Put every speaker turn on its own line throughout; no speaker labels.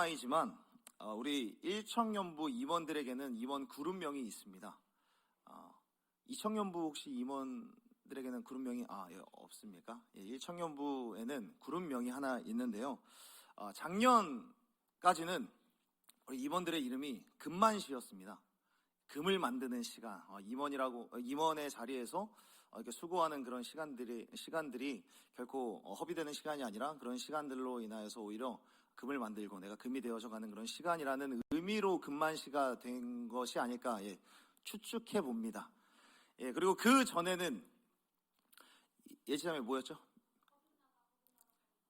TMI지만 우리 일청년부 임원들에게는 임원 그룹명이 있습니다. 이청년부 혹시 임원들에게는 그룹명이 없습니까? 일청년부에는 그룹명이 하나 있는데요. 작년까지는 우리 임원들의 이름이 금만시였습니다. 금을 만드는 시간, 임원의 자리에서 이렇게 수고하는 그런 시간들이 결코 허비되는 시간이 아니라 그런 시간들로 인하여서 오히려 금을 만들고 내가 금이 되어져 가는 그런 시간이라는 의미로 금만시가 된 것이 아닐까 추측해 봅니다. 그리고 그 전에는 예지장이 뭐였죠?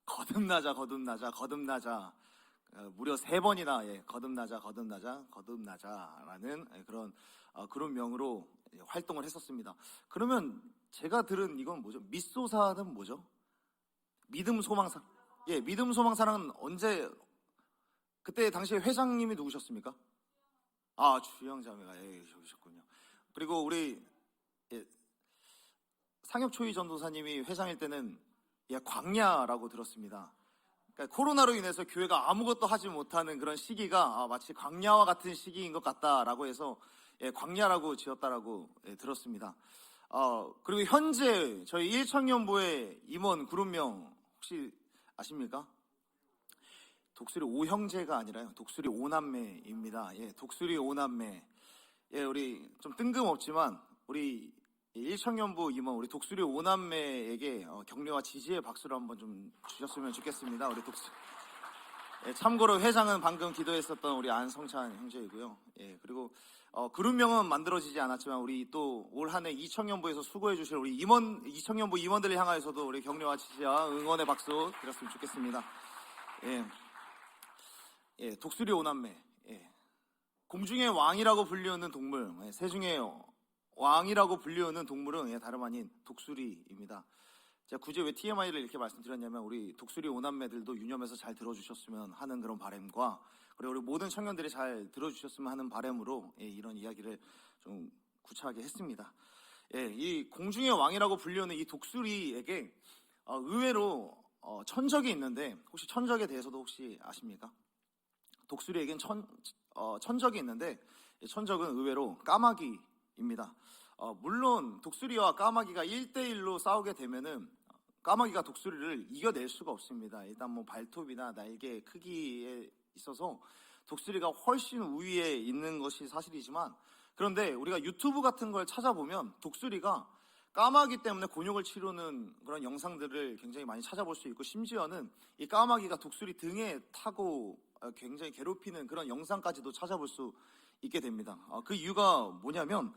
거듭나자 무려 3번이나 거듭나자라는 그런 그룹명으로 활동을 했었습니다. 그러면 제가 들은 이건 뭐죠? 미소사는 뭐죠? 믿음 소망사. 믿음 소망사는 언제 그때 당시에 회장님이 누구셨습니까? 주영자매가 오셨군요. 그리고 우리 상혁초이 전도사님이 회장일 때는 광야라고 들었습니다. 그러니까 코로나로 인해서 교회가 아무것도 하지 못하는 그런 시기가 마치 광야와 같은 시기인 것 같다라고 해서 광야라고 지었다라고 들었습니다. 그리고 현재 저희 일청년부의 임원 그룹명 혹시 아십니까? 독수리 5형제가 아니라요. 독수리 5남매입니다. 독수리 5남매. 우리 좀 뜬금없지만 우리 일청년부 임원 우리 독수리 5남매에게 격려와 지지의 박수를 한번 좀 주셨으면 좋겠습니다. 우리 독수리. 참고로 회장은 방금 기도했었던 우리 안성찬 형제이고요. 그리고 그룹명은 만들어지지 않았지만 우리 또 올 한 해 이청년부에서 수고해 주실 우리 이청년부 임원들을 향하여서도 우리 격려와 지지와 응원의 박수 드렸으면 좋겠습니다. 독수리 5남매. 공중의 왕이라고 불리우는 동물, 새 중에 왕이라고 불리우는 동물은 다름 아닌 독수리입니다. 제가 굳이 왜 TMI를 이렇게 말씀드렸냐면 우리 독수리 5남매들도 유념해서 잘 들어주셨으면 하는 그런 바람과 그리고 우리 모든 청년들이 잘 들어주셨으면 하는 바람으로 이런 이야기를 좀 구차하게 했습니다. 이 공중의 왕이라고 불리우는 이 독수리에게 의외로 천적이 있는데 혹시 천적에 대해서도 혹시 아십니까? 독수리에겐 천적이 있는데 천적은 의외로 까마귀입니다. 물론 독수리와 까마귀가 1대1로 싸우게 되면은 까마귀가 독수리를 이겨낼 수가 없습니다. 일단 뭐 발톱이나 날개 크기에 있어서 독수리가 훨씬 우위에 있는 것이 사실이지만 그런데 우리가 유튜브 같은 걸 찾아보면 독수리가 까마귀 때문에 곤욕을 치르는 그런 영상들을 굉장히 많이 찾아볼 수 있고 심지어는 이 까마귀가 독수리 등에 타고 굉장히 괴롭히는 그런 영상까지도 찾아볼 수 있게 됩니다. 그 이유가 뭐냐면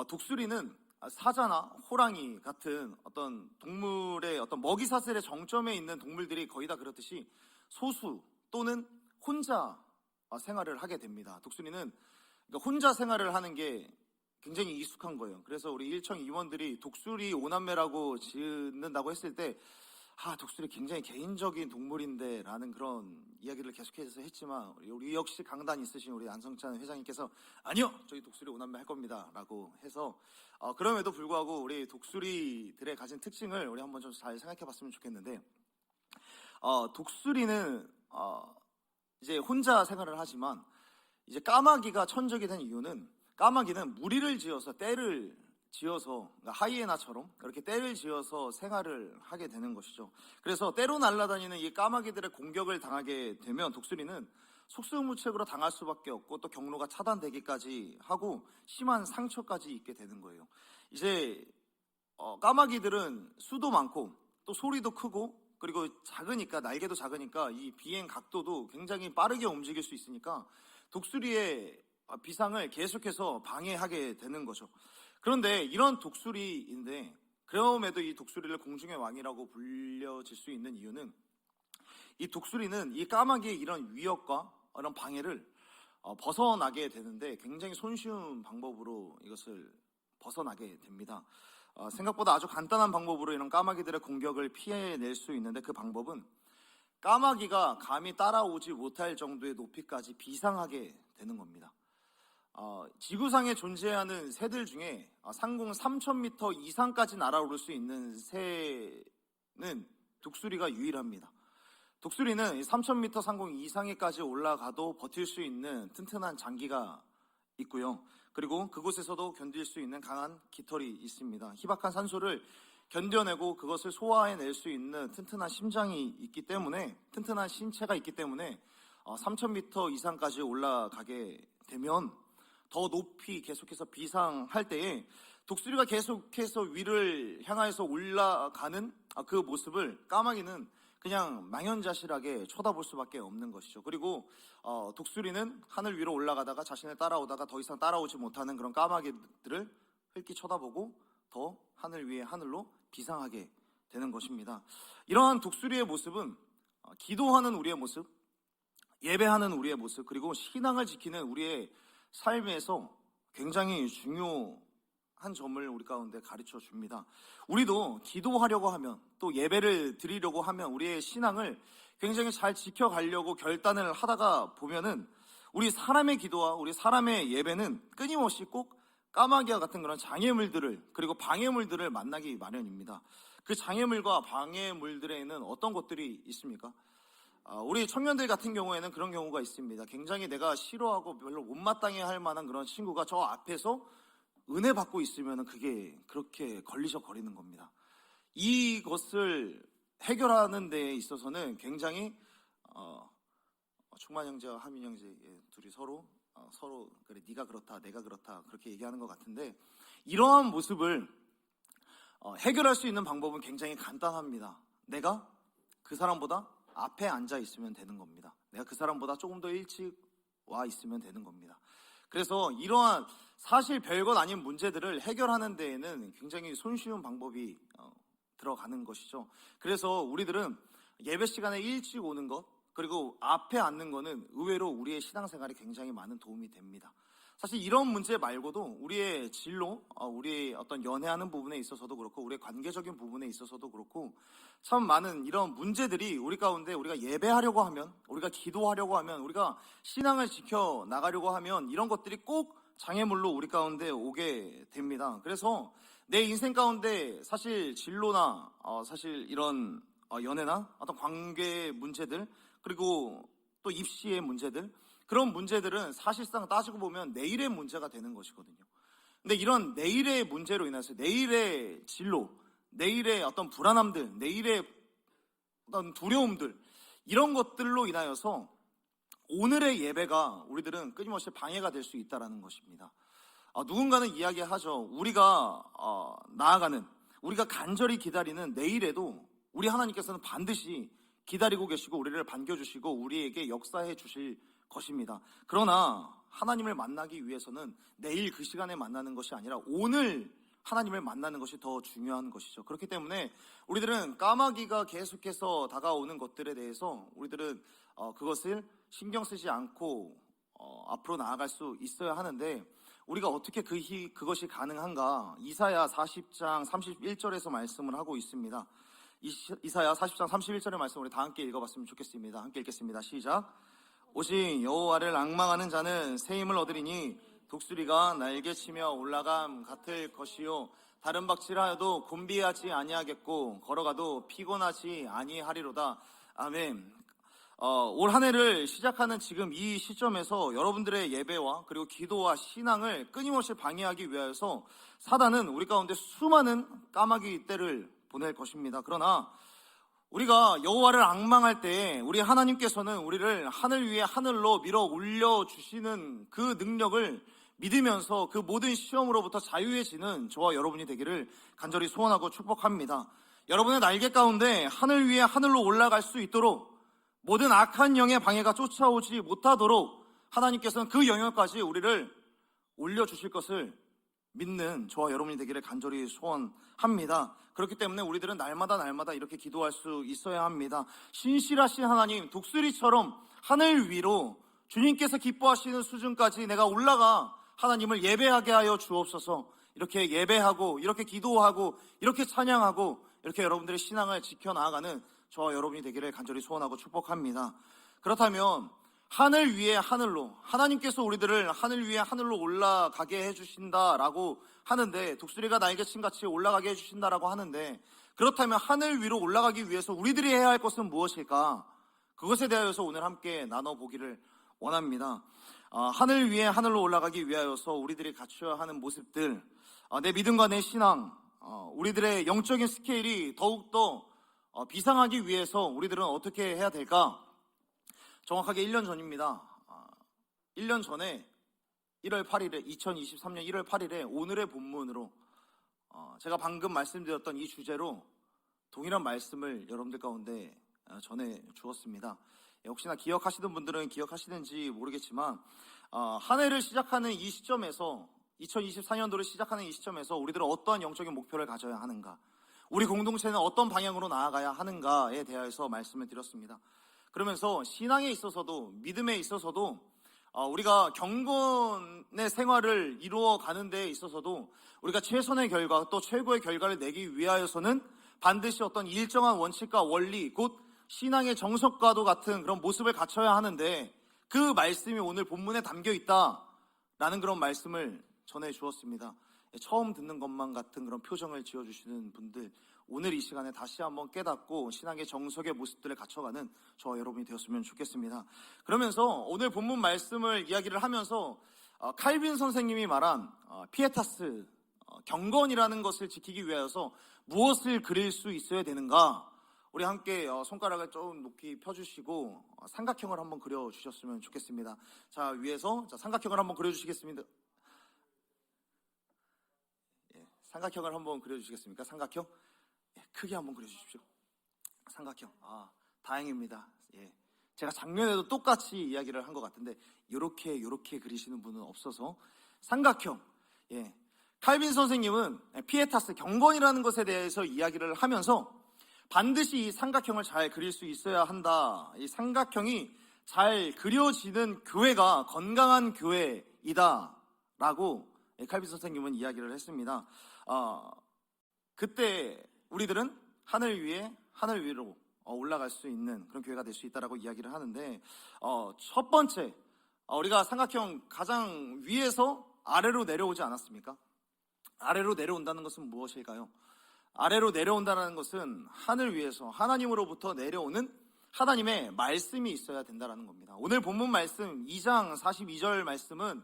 독수리는 사자나 호랑이 같은 어떤 동물의 어떤 먹이 사슬의 정점에 있는 동물들이 거의 다 그렇듯이 소수 또는 혼자 생활을 하게 됩니다. 독수리는 그러니까 혼자 생활을 하는 게 굉장히 익숙한 거예요. 그래서 우리 일청 임원들이 독수리 5남매라고 짓는다고 했을 때 독수리 굉장히 개인적인 동물인데 라는 그런 이야기를 계속해서 했지만 우리 역시 강단 있으신 우리 안성찬 회장님께서 아니요 저희 독수리 5남매 할 겁니다 라고 해서 그럼에도 불구하고 우리 독수리들의 가진 특징을 우리 한번 좀 잘 생각해 봤으면 좋겠는데 독수리는 이제 혼자 생활을 하지만 이제 까마귀가 천적이 된 이유는 까마귀는 무리를 지어서 떼를 지어서 그러니까 하이에나처럼 그렇게 떼를 지어서 생활을 하게 되는 것이죠. 그래서 떼로 날아다니는 이 까마귀들의 공격을 당하게 되면 독수리는 속수무책으로 당할 수밖에 없고 또 경로가 차단되기까지 하고 심한 상처까지 입게 되는 거예요. 이제 까마귀들은 수도 많고 또 소리도 크고 그리고 작으니까 날개도 작으니까 이 비행 각도도 굉장히 빠르게 움직일 수 있으니까 독수리의 비상을 계속해서 방해하게 되는 거죠. 그런데 이런 독수리인데 그럼에도 이 독수리를 공중의 왕이라고 불려질 수 있는 이유는 이 독수리는 이 까마귀의 이런 위협과 이런 방해를 벗어나게 되는데 굉장히 손쉬운 방법으로 이것을 벗어나게 됩니다. 생각보다 아주 간단한 방법으로 이런 까마귀들의 공격을 피해낼 수 있는데 그 방법은 까마귀가 감히 따라오지 못할 정도의 높이까지 비상하게 되는 겁니다. 지구상에 존재하는 새들 중에 상공 3,000m 이상까지 날아오를 수 있는 새는 독수리가 유일합니다. 독수리는 3,000m 상공 이상에까지 올라가도 버틸 수 있는 튼튼한 장기가 있고요. 그리고 그곳에서도 견딜 수 있는 강한 깃털이 있습니다. 희박한 산소를 견뎌내고 그것을 소화해낼 수 있는 튼튼한 심장이 있기 때문에, 튼튼한 신체가 있기 때문에 3,000m 이상까지 올라가게 되면 더 높이 계속해서 비상할 때에 독수리가 계속해서 위를 향해서 올라가는 그 모습을 까마귀는 그냥 망연자실하게 쳐다볼 수밖에 없는 것이죠. 그리고 독수리는 하늘 위로 올라가다가 자신을 따라오다가 더 이상 따라오지 못하는 그런 까마귀들을 흘낏 쳐다보고 더 하늘 위에 하늘로 비상하게 되는 것입니다. 이러한 독수리의 모습은 기도하는 우리의 모습, 예배하는 우리의 모습, 그리고 신앙을 지키는 우리의 삶에서 굉장히 중요한 점을 우리 가운데 가르쳐 줍니다. 우리도 기도하려고 하면, 또 예배를 드리려고 하면 우리의 신앙을 굉장히 잘 지켜가려고 결단을 하다가 보면은 우리 사람의 기도와 우리 사람의 예배는 끊임없이 꼭 까마귀와 같은 그런 장애물들을, 그리고 방해물들을 만나기 마련입니다. 그 장애물과 방해물들에는 어떤 것들이 있습니까? 우리 청년들 같은 경우에는 그런 경우가 있습니다. 굉장히 내가 싫어하고 별로 못마땅해 할 만한 그런 친구가 저 앞에서 은혜 받고 있으면 그게 그렇게 걸리적거리는 겁니다. 이것을 해결하는 데 있어서는 굉장히 충만 형제와 하민 형제 둘이 서로 그래 네가 그렇다 내가 그렇다 그렇게 얘기하는 것 같은데, 이러한 모습을 해결할 수 있는 방법은 굉장히 간단합니다. 내가 그 사람보다 앞에 앉아 있으면 되는 겁니다. 내가 그 사람보다 조금 더 일찍 와 있으면 되는 겁니다. 그래서 이러한 사실 별것 아닌 문제들을 해결하는 데에는 굉장히 손쉬운 방법이 들어가는 것이죠. 그래서 우리들은 예배 시간에 일찍 오는 것, 그리고 앞에 앉는 거는 의외로 우리의 신앙생활에 굉장히 많은 도움이 됩니다. 사실 이런 문제 말고도 우리의 진로, 우리의 어떤 연애하는 부분에 있어서도 그렇고 우리의 관계적인 부분에 있어서도 그렇고 참 많은 이런 문제들이 우리 가운데, 우리가 예배하려고 하면, 우리가 기도하려고 하면, 우리가 신앙을 지켜나가려고 하면 이런 것들이 꼭 장애물로 우리 가운데 오게 됩니다. 그래서 내 인생 가운데 사실 진로나 사실 이런 연애나 어떤 관계 문제들, 그리고 또 입시의 문제들, 그런 문제들은 사실상 따지고 보면 내일의 문제가 되는 것이거든요. 근데 이런 내일의 문제로 인해서 내일의 진로, 내일의 어떤 불안함들, 내일의 어떤 두려움들, 이런 것들로 인하여서 오늘의 예배가 우리들은 끊임없이 방해가 될 수 있다는 것입니다. 누군가는 이야기하죠. 우리가 나아가는, 우리가 간절히 기다리는 내일에도 우리 하나님께서는 반드시 기다리고 계시고 우리를 반겨주시고 우리에게 역사해 주실 것입니다. 그러나 하나님을 만나기 위해서는 내일 그 시간에 만나는 것이 아니라 오늘 하나님을 만나는 것이 더 중요한 것이죠. 그렇기 때문에 우리들은 까마귀가 계속해서 다가오는 것들에 대해서 우리들은 그것을 신경 쓰지 않고 앞으로 나아갈 수 있어야 하는데, 우리가 어떻게 그것이 가능한가? 이사야 40장 31절에서 말씀을 하고 있습니다. 이사야 40장 31절의 말씀 우리 다 함께 읽어봤으면 좋겠습니다. 함께 읽겠습니다. 시작. 오직 여호와를 앙망하는 자는 새 힘을 얻으리니 독수리가 날개치며 올라감 같을 것이요 다른 박질하여도 곤비하지 아니하겠고 걸어가도 피곤하지 아니하리로다. 아멘. 올 한 해를 시작하는 지금 이 시점에서 여러분들의 예배와 그리고 기도와 신앙을 끊임없이 방해하기 위하여서 사단은 우리 가운데 수많은 까마귀 떼를 보낼 것입니다. 그러나 우리가 여호와를 앙망할 때 우리 하나님께서는 우리를 하늘 위에 하늘로 밀어 올려주시는 그 능력을 믿으면서 그 모든 시험으로부터 자유해지는 저와 여러분이 되기를 간절히 소원하고 축복합니다. 여러분의 날개 가운데 하늘 위에 하늘로 올라갈 수 있도록, 모든 악한 영의 방해가 쫓아오지 못하도록 하나님께서는 그 영역까지 우리를 올려주실 것을 믿는 저와 여러분이 되기를 간절히 소원합니다. 그렇기 때문에 우리들은 날마다 이렇게 기도할 수 있어야 합니다. 신실하신 하나님, 독수리처럼 하늘 위로 주님께서 기뻐하시는 수준까지 내가 올라가 하나님을 예배하게 하여 주옵소서. 이렇게 예배하고 이렇게 기도하고 이렇게 찬양하고 이렇게 여러분들의 신앙을 지켜나가는 저와 여러분이 되기를 간절히 소원하고 축복합니다. 그렇다면 하늘 위에 하늘로, 하나님께서 우리들을 하늘 위에 하늘로 올라가게 해주신다라고 하는데, 독수리가 날개친 같이 올라가게 해주신다라고 하는데, 그렇다면 하늘 위로 올라가기 위해서 우리들이 해야 할 것은 무엇일까? 그것에 대하여서 오늘 함께 나눠보기를 원합니다. 하늘 위에 하늘로 올라가기 위하여서 우리들이 갖춰야 하는 모습들, 내 믿음과 내 신앙, 우리들의 영적인 스케일이 더욱더 비상하기 위해서 우리들은 어떻게 해야 될까? 정확하게 1년 전입니다. 1년 전에 1월 8일에 2023년 1월 8일에 오늘의 본문으로 제가 방금 말씀드렸던 이 주제로 동일한 말씀을 여러분들 가운데 전해 주었습니다. 혹시나 기억하시는 분들은 기억하시는지 모르겠지만 한 해를 시작하는 이 시점에서 2024년도를 시작하는 이 시점에서 우리들은 어떠한 영적인 목표를 가져야 하는가, 우리 공동체는 어떤 방향으로 나아가야 하는가에 대해서 말씀을 드렸습니다. 그러면서 신앙에 있어서도 믿음에 있어서도 우리가 경건의 생활을 이루어가는 데 있어서도 우리가 최선의 결과 또 최고의 결과를 내기 위하여서는 반드시 어떤 일정한 원칙과 원리, 곧 신앙의 정석과도 같은 그런 모습을 갖춰야 하는데 그 말씀이 오늘 본문에 담겨 있다라는 그런 말씀을 전해 주었습니다. 처음 듣는 것만 같은 그런 표정을 지어주시는 분들, 오늘 이 시간에 다시 한번 깨닫고 신앙의 정석의 모습들을 갖춰가는 저와 여러분이 되었으면 좋겠습니다. 그러면서 오늘 본문 말씀을 이야기를 하면서 칼빈 선생님이 말한 피에타스, 경건이라는 것을 지키기 위하여서 무엇을 그릴 수 있어야 되는가, 우리 함께 손가락을 좀 높이 펴주시고 삼각형을 한번 그려주셨으면 좋겠습니다. 자, 위에서 삼각형을 한번 그려주시겠습니다. 삼각형을 한번 그려주시겠습니까? 삼각형? 크게 한번 그려주십시오. 삼각형. 다행입니다. 제가 작년에도 똑같이 이야기를 한 것 같은데 요렇게 그리시는 분은 없어서 삼각형. 칼빈 선생님은 피에타스, 경건이라는 것에 대해서 이야기를 하면서 반드시 이 삼각형을 잘 그릴 수 있어야 한다. 이 삼각형이 잘 그려지는 교회가 건강한 교회이다 라고 칼빈 선생님은 이야기를 했습니다. 그때 우리들은 하늘 위에 하늘 위로 올라갈 수 있는 그런 교회가 될 수 있다라고 이야기를 하는데, 첫 번째, 우리가 삼각형 가장 위에서 아래로 내려오지 않았습니까? 아래로 내려온다는 것은 무엇일까요? 아래로 내려온다는 것은 하늘 위에서 하나님으로부터 내려오는 하나님의 말씀이 있어야 된다는 겁니다. 오늘 본문 말씀 2장 42절 말씀은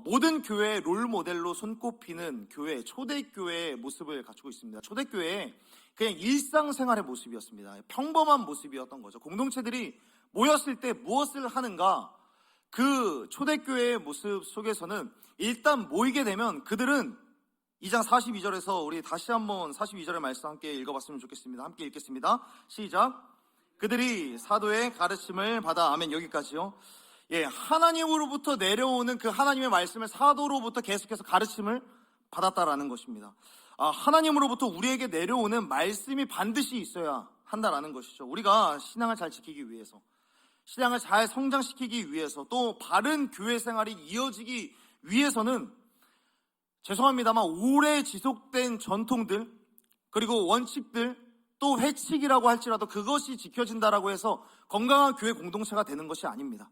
모든 교회의 롤모델로 손꼽히는 교회, 초대교회의 모습을 갖추고 있습니다. 초대교회의 그냥 일상생활의 모습이었습니다. 평범한 모습이었던 거죠. 공동체들이 모였을 때 무엇을 하는가, 그 초대교회의 모습 속에서는 일단 모이게 되면 그들은 2장 42절에서 우리 다시 한번 42절의 말씀 함께 읽어봤으면 좋겠습니다. 함께 읽겠습니다. 시작. 그들이 사도의 가르침을 받아, 아멘. 여기까지요. 하나님으로부터 내려오는 그 하나님의 말씀을 사도로부터 계속해서 가르침을 받았다라는 것입니다. 하나님으로부터 우리에게 내려오는 말씀이 반드시 있어야 한다라는 것이죠. 우리가 신앙을 잘 지키기 위해서, 신앙을 잘 성장시키기 위해서, 또 바른 교회 생활이 이어지기 위해서는 죄송합니다만 오래 지속된 전통들, 그리고 원칙들, 또 회칙이라고 할지라도 그것이 지켜진다라고 해서 건강한 교회 공동체가 되는 것이 아닙니다.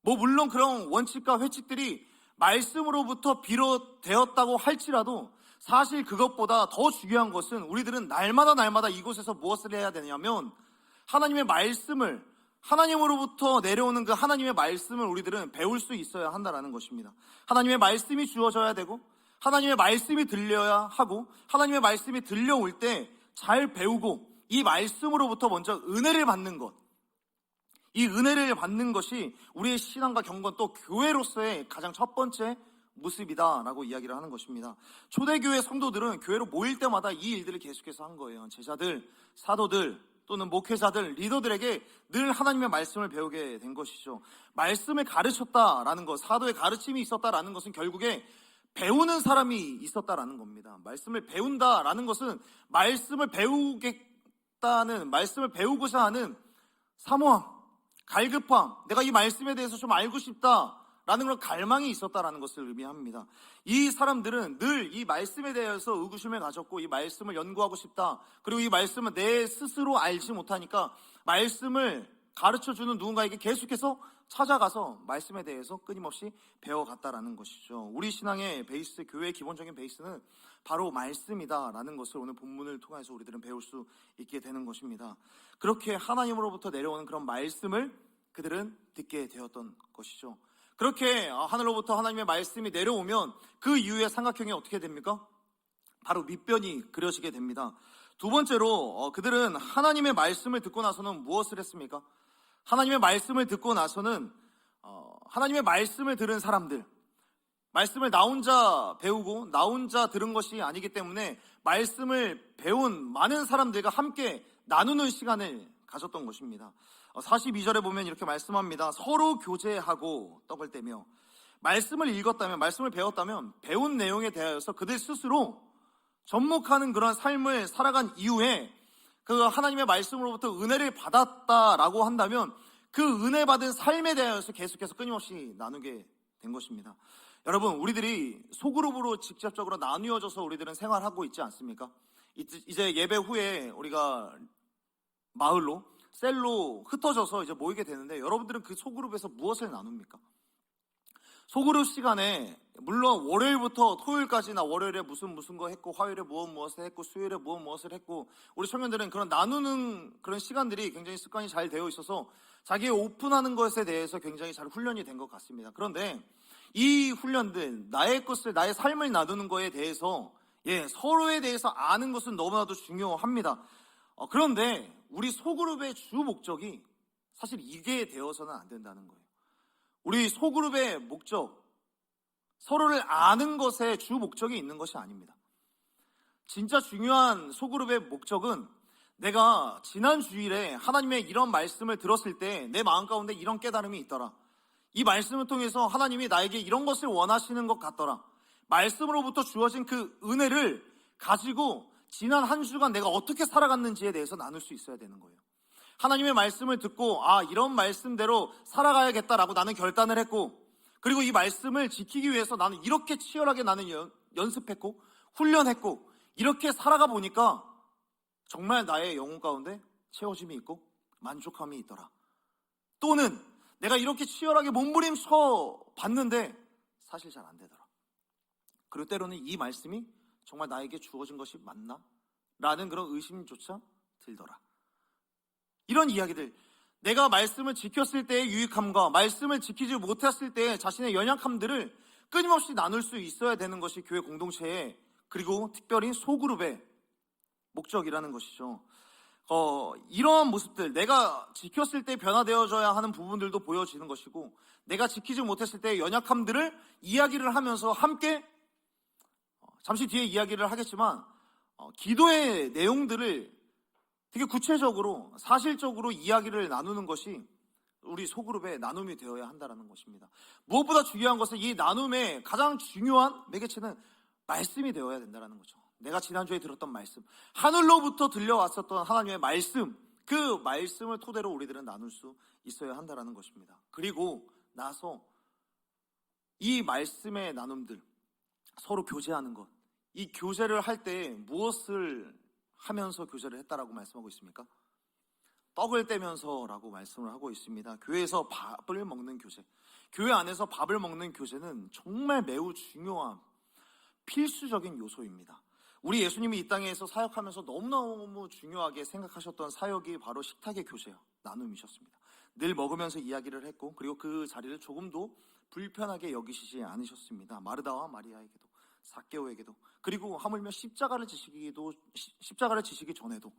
물론 그런 원칙과 회칙들이 말씀으로부터 비롯되었다고 할지라도 사실 그것보다 더 중요한 것은 우리들은 날마다 이곳에서 무엇을 해야 되냐면 하나님의 말씀을, 하나님으로부터 내려오는 그 하나님의 말씀을 우리들은 배울 수 있어야 한다는 것입니다. 하나님의 말씀이 주어져야 되고 하나님의 말씀이 들려야 하고, 하나님의 말씀이 들려올 때 잘 배우고 이 말씀으로부터 먼저 은혜를 받는 것, 이 은혜를 받는 것이 우리의 신앙과 경건, 또 교회로서의 가장 첫 번째 모습이다라고 이야기를 하는 것입니다. 초대교회 성도들은 교회로 모일 때마다 이 일들을 계속해서 한 거예요. 제자들, 사도들, 또는 목회자들, 리더들에게 늘 하나님의 말씀을 배우게 된 것이죠. 말씀을 가르쳤다라는 것, 사도의 가르침이 있었다라는 것은 결국에 배우는 사람이 있었다라는 겁니다. 말씀을 배운다라는 것은 말씀을 배우겠다는, 말씀을 배우고자 하는 사모함, 갈급함, 내가 이 말씀에 대해서 좀 알고 싶다라는 그런 갈망이 있었다라는 것을 의미합니다. 이 사람들은 늘 이 말씀에 대해서 의구심을 가졌고 이 말씀을 연구하고 싶다, 그리고 이 말씀을 내 스스로 알지 못하니까 말씀을 가르쳐주는 누군가에게 계속해서 찾아가서 말씀에 대해서 끊임없이 배워갔다라는 것이죠. 우리 신앙의 베이스, 교회의 기본적인 베이스는 바로 말씀이다라는 것을 오늘 본문을 통해서 우리들은 배울 수 있게 되는 것입니다. 그렇게 하나님으로부터 내려오는 그런 말씀을 그들은 듣게 되었던 것이죠. 그렇게 하늘로부터 하나님의 말씀이 내려오면 그 이후에 삼각형이 어떻게 됩니까? 바로 밑변이 그려지게 됩니다. 두 번째로 그들은 하나님의 말씀을 듣고 나서는 무엇을 했습니까? 하나님의 말씀을 듣고 나서는 하나님의 말씀을 들은 사람들, 말씀을 나 혼자 배우고 나 혼자 들은 것이 아니기 때문에 말씀을 배운 많은 사람들과 함께 나누는 시간을 가졌던 것입니다. 42절에 보면 이렇게 말씀합니다. 서로 교제하고 떡을 떼며. 말씀을 읽었다면, 말씀을 배웠다면 배운 내용에 대하여서 그들 스스로 접목하는 그런 삶을 살아간 이후에 그 하나님의 말씀으로부터 은혜를 받았다라고 한다면 그 은혜 받은 삶에 대해서 계속해서 끊임없이 나누게 된 것입니다. 여러분, 우리들이 소그룹으로 직접적으로 나누어져서 우리들은 생활하고 있지 않습니까? 이제 예배 후에 우리가 마을로, 셀로 흩어져서 이제 모이게 되는데 여러분들은 그 소그룹에서 무엇을 나눕니까? 소그룹 시간에 물론 월요일부터 토요일까지나 월요일에 무슨 거 했고 화요일에 무엇을 했고 수요일에 무엇을 했고 우리 청년들은 그런 나누는 그런 시간들이 굉장히 습관이 잘 되어 있어서 자기의 오픈하는 것에 대해서 굉장히 잘 훈련이 된 것 같습니다. 그런데 이 훈련들, 나의 것을, 나의 삶을 나누는 거에 대해서 서로에 대해서 아는 것은 너무나도 중요합니다. 그런데 우리 소그룹의 주 목적이 사실 이게 되어서는 안 된다는 거예요. 우리 소그룹의 목적, 서로를 아는 것에 주 목적이 있는 것이 아닙니다. 진짜 중요한 소그룹의 목적은 내가 지난 주일에 하나님의 이런 말씀을 들었을 때 내 마음 가운데 이런 깨달음이 있더라. 이 말씀을 통해서 하나님이 나에게 이런 것을 원하시는 것 같더라. 말씀으로부터 주어진 그 은혜를 가지고 지난 한 주간 내가 어떻게 살아갔는지에 대해서 나눌 수 있어야 되는 거예요. 하나님의 말씀을 듣고 이런 말씀대로 살아가야겠다라고 나는 결단을 했고, 그리고 이 말씀을 지키기 위해서 나는 이렇게 치열하게 나는 연습했고 훈련했고 이렇게 살아가 보니까 정말 나의 영혼 가운데 채워짐이 있고 만족함이 있더라. 또는 내가 이렇게 치열하게 몸부림쳐 봤는데 사실 잘 안 되더라. 그리고 때로는 이 말씀이 정말 나에게 주어진 것이 맞나? 라는 그런 의심조차 들더라. 이런 이야기들, 내가 말씀을 지켰을 때의 유익함과 말씀을 지키지 못했을 때의 자신의 연약함들을 끊임없이 나눌 수 있어야 되는 것이 교회 공동체의, 그리고 특별히 소그룹의 목적이라는 것이죠. 이러한 모습들, 내가 지켰을 때 변화되어져야 하는 부분들도 보여지는 것이고, 내가 지키지 못했을 때의 연약함들을 이야기를 하면서 함께, 잠시 뒤에 이야기를 하겠지만 기도의 내용들을 되게 구체적으로 사실적으로 이야기를 나누는 것이 우리 소그룹의 나눔이 되어야 한다는 것입니다. 무엇보다 중요한 것은 이 나눔의 가장 중요한 매개체는 말씀이 되어야 된다는 거죠. 내가 지난주에 들었던 말씀, 하늘로부터 들려왔었던 하나님의 말씀, 그 말씀을 토대로 우리들은 나눌 수 있어야 한다는 것입니다. 그리고 나서 이 말씀의 나눔들, 서로 교제하는 것, 이 교제를 할 때 무엇을 하면서 교제를 했다라고 말씀하고 있습니까? 떡을 떼면서라고 말씀을 하고 있습니다. 교회에서 밥을 먹는 교제, 교회 안에서 밥을 먹는 교제는 정말 매우 중요한 필수적인 요소입니다. 우리 예수님이 이 땅에서 사역하면서 너무너무 중요하게 생각하셨던 사역이 바로 식탁의 교제요, 나눔이셨습니다. 늘 먹으면서 이야기를 했고, 그리고 그 자리를 조금도 불편하게 여기시지 않으셨습니다. 마르다와 마리아에게도, 삭개오에게도, 그리고 하물며 십자가를 지시기 전에도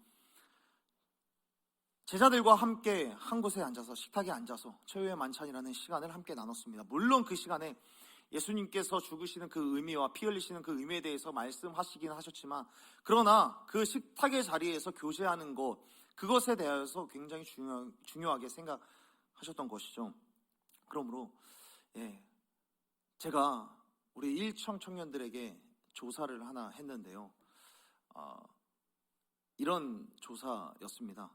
제자들과 함께 한 곳에 앉아서, 식탁에 앉아서 최후의 만찬이라는 시간을 함께 나눴습니다. 물론 그 시간에 예수님께서 죽으시는 그 의미와 피 흘리시는 그 의미에 대해서 말씀하시긴 하셨지만, 그러나 그 식탁의 자리에서 교제하는 것, 그것에 대해서 굉장히 중요하게 생각하셨던 것이죠. 그러므로 제가 우리 일청 청년들에게 조사를 하나 했는데요. 이런 조사였습니다.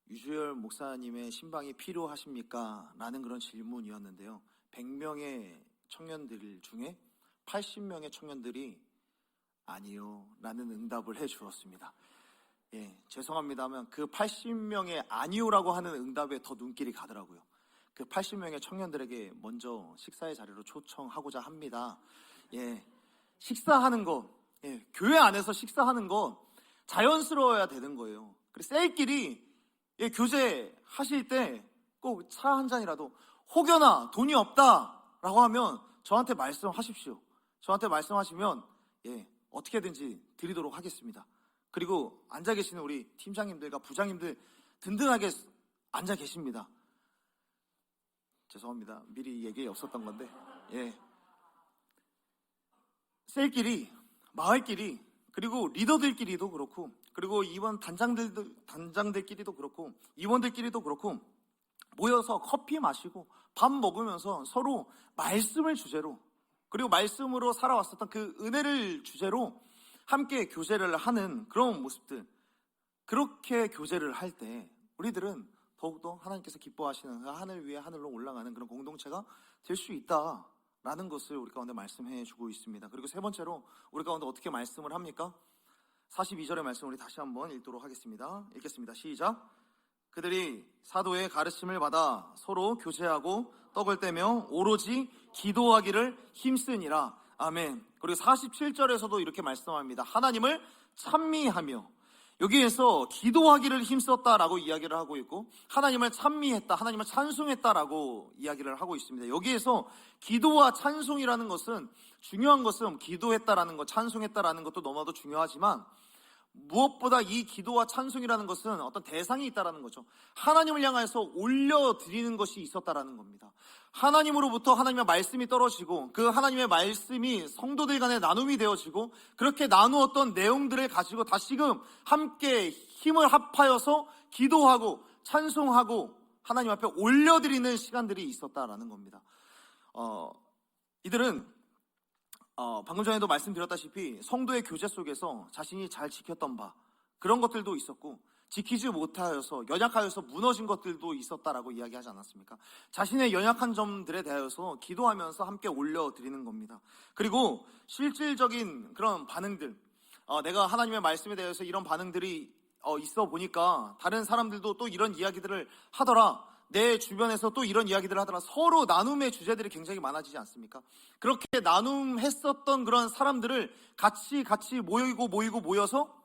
유주열 목사님의 신방이 필요하십니까? 라는 그런 질문이었는데요. 100명의 청년들 중에 80명의 청년들이 아니요 라는 응답을 해 주었습니다. 죄송합니다 하면 그 80명의 아니오라고 하는 응답에 더 눈길이 가더라고요. 그 80명의 청년들에게 먼저 식사의 자리로 초청하고자 합니다. 식사하는 거, 교회 안에서 식사하는 거 자연스러워야 되는 거예요. 그리고 셀끼리 교제하실 때 꼭 차 한 잔이라도 혹여나 돈이 없다라고 하면 저한테 말씀하십시오. 저한테 말씀하시면 어떻게든지 드리도록 하겠습니다. 그리고 앉아 계시는 우리 팀장님들과 부장님들 든든하게 앉아 계십니다. 죄송합니다. 미리 얘기 없었던 건데 셀끼리, 마을끼리, 그리고 리더들끼리도 그렇고, 그리고 이번 단장들끼리도 그렇고, 임원들끼리도 그렇고 모여서 커피 마시고 밥 먹으면서 서로 말씀을 주제로, 그리고 말씀으로 살아왔었던 그 은혜를 주제로 함께 교제를 하는 그런 모습들, 그렇게 교제를 할 때 우리들은 더욱더 하나님께서 기뻐하시는 하늘 위에 하늘로 올라가는 그런 공동체가 될 수 있다라는 것을 우리 가운데 말씀해 주고 있습니다. 그리고 세 번째로 우리 가운데 어떻게 말씀을 합니까? 42절의 말씀 우리 다시 한번 읽도록 하겠습니다. 읽겠습니다. 시작. 그들이 사도의 가르침을 받아 서로 교제하고 떡을 떼며 오로지 기도하기를 힘쓰니라. 아멘. 그리고 47절에서도 이렇게 말씀합니다. 하나님을 찬미하며, 여기에서 기도하기를 힘썼다라고 이야기를 하고 있고, 하나님을 찬미했다, 하나님을 찬송했다라고 이야기를 하고 있습니다. 여기에서 기도와 찬송이라는 것은, 중요한 것은 기도했다라는 것, 찬송했다라는 것도 너무나도 중요하지만 무엇보다 이 기도와 찬송이라는 것은 어떤 대상이 있다라는 거죠. 하나님을 향해서 올려드리는 것이 있었다라는 겁니다. 하나님으로부터 하나님의 말씀이 떨어지고 그 하나님의 말씀이 성도들 간에 나눔이 되어지고, 그렇게 나누었던 내용들을 가지고 다시금 함께 힘을 합하여서 기도하고 찬송하고 하나님 앞에 올려드리는 시간들이 있었다라는 겁니다. 이들은 방금 전에도 말씀드렸다시피 성도의 교제 속에서 자신이 잘 지켰던 바, 그런 것들도 있었고, 지키지 못하여서 연약하여서 무너진 것들도 있었다라고 이야기하지 않았습니까? 자신의 연약한 점들에 대하여서 기도하면서 함께 올려드리는 겁니다. 그리고 실질적인 그런 반응들, 내가 하나님의 말씀에 대해서 이런 반응들이 있어 보니까 다른 사람들도 또 이런 이야기들을 하더라, 내 주변에서 또 이런 이야기들을 하더라, 서로 나눔의 주제들이 굉장히 많아지지 않습니까? 그렇게 나눔했었던 그런 사람들을 같이 모여서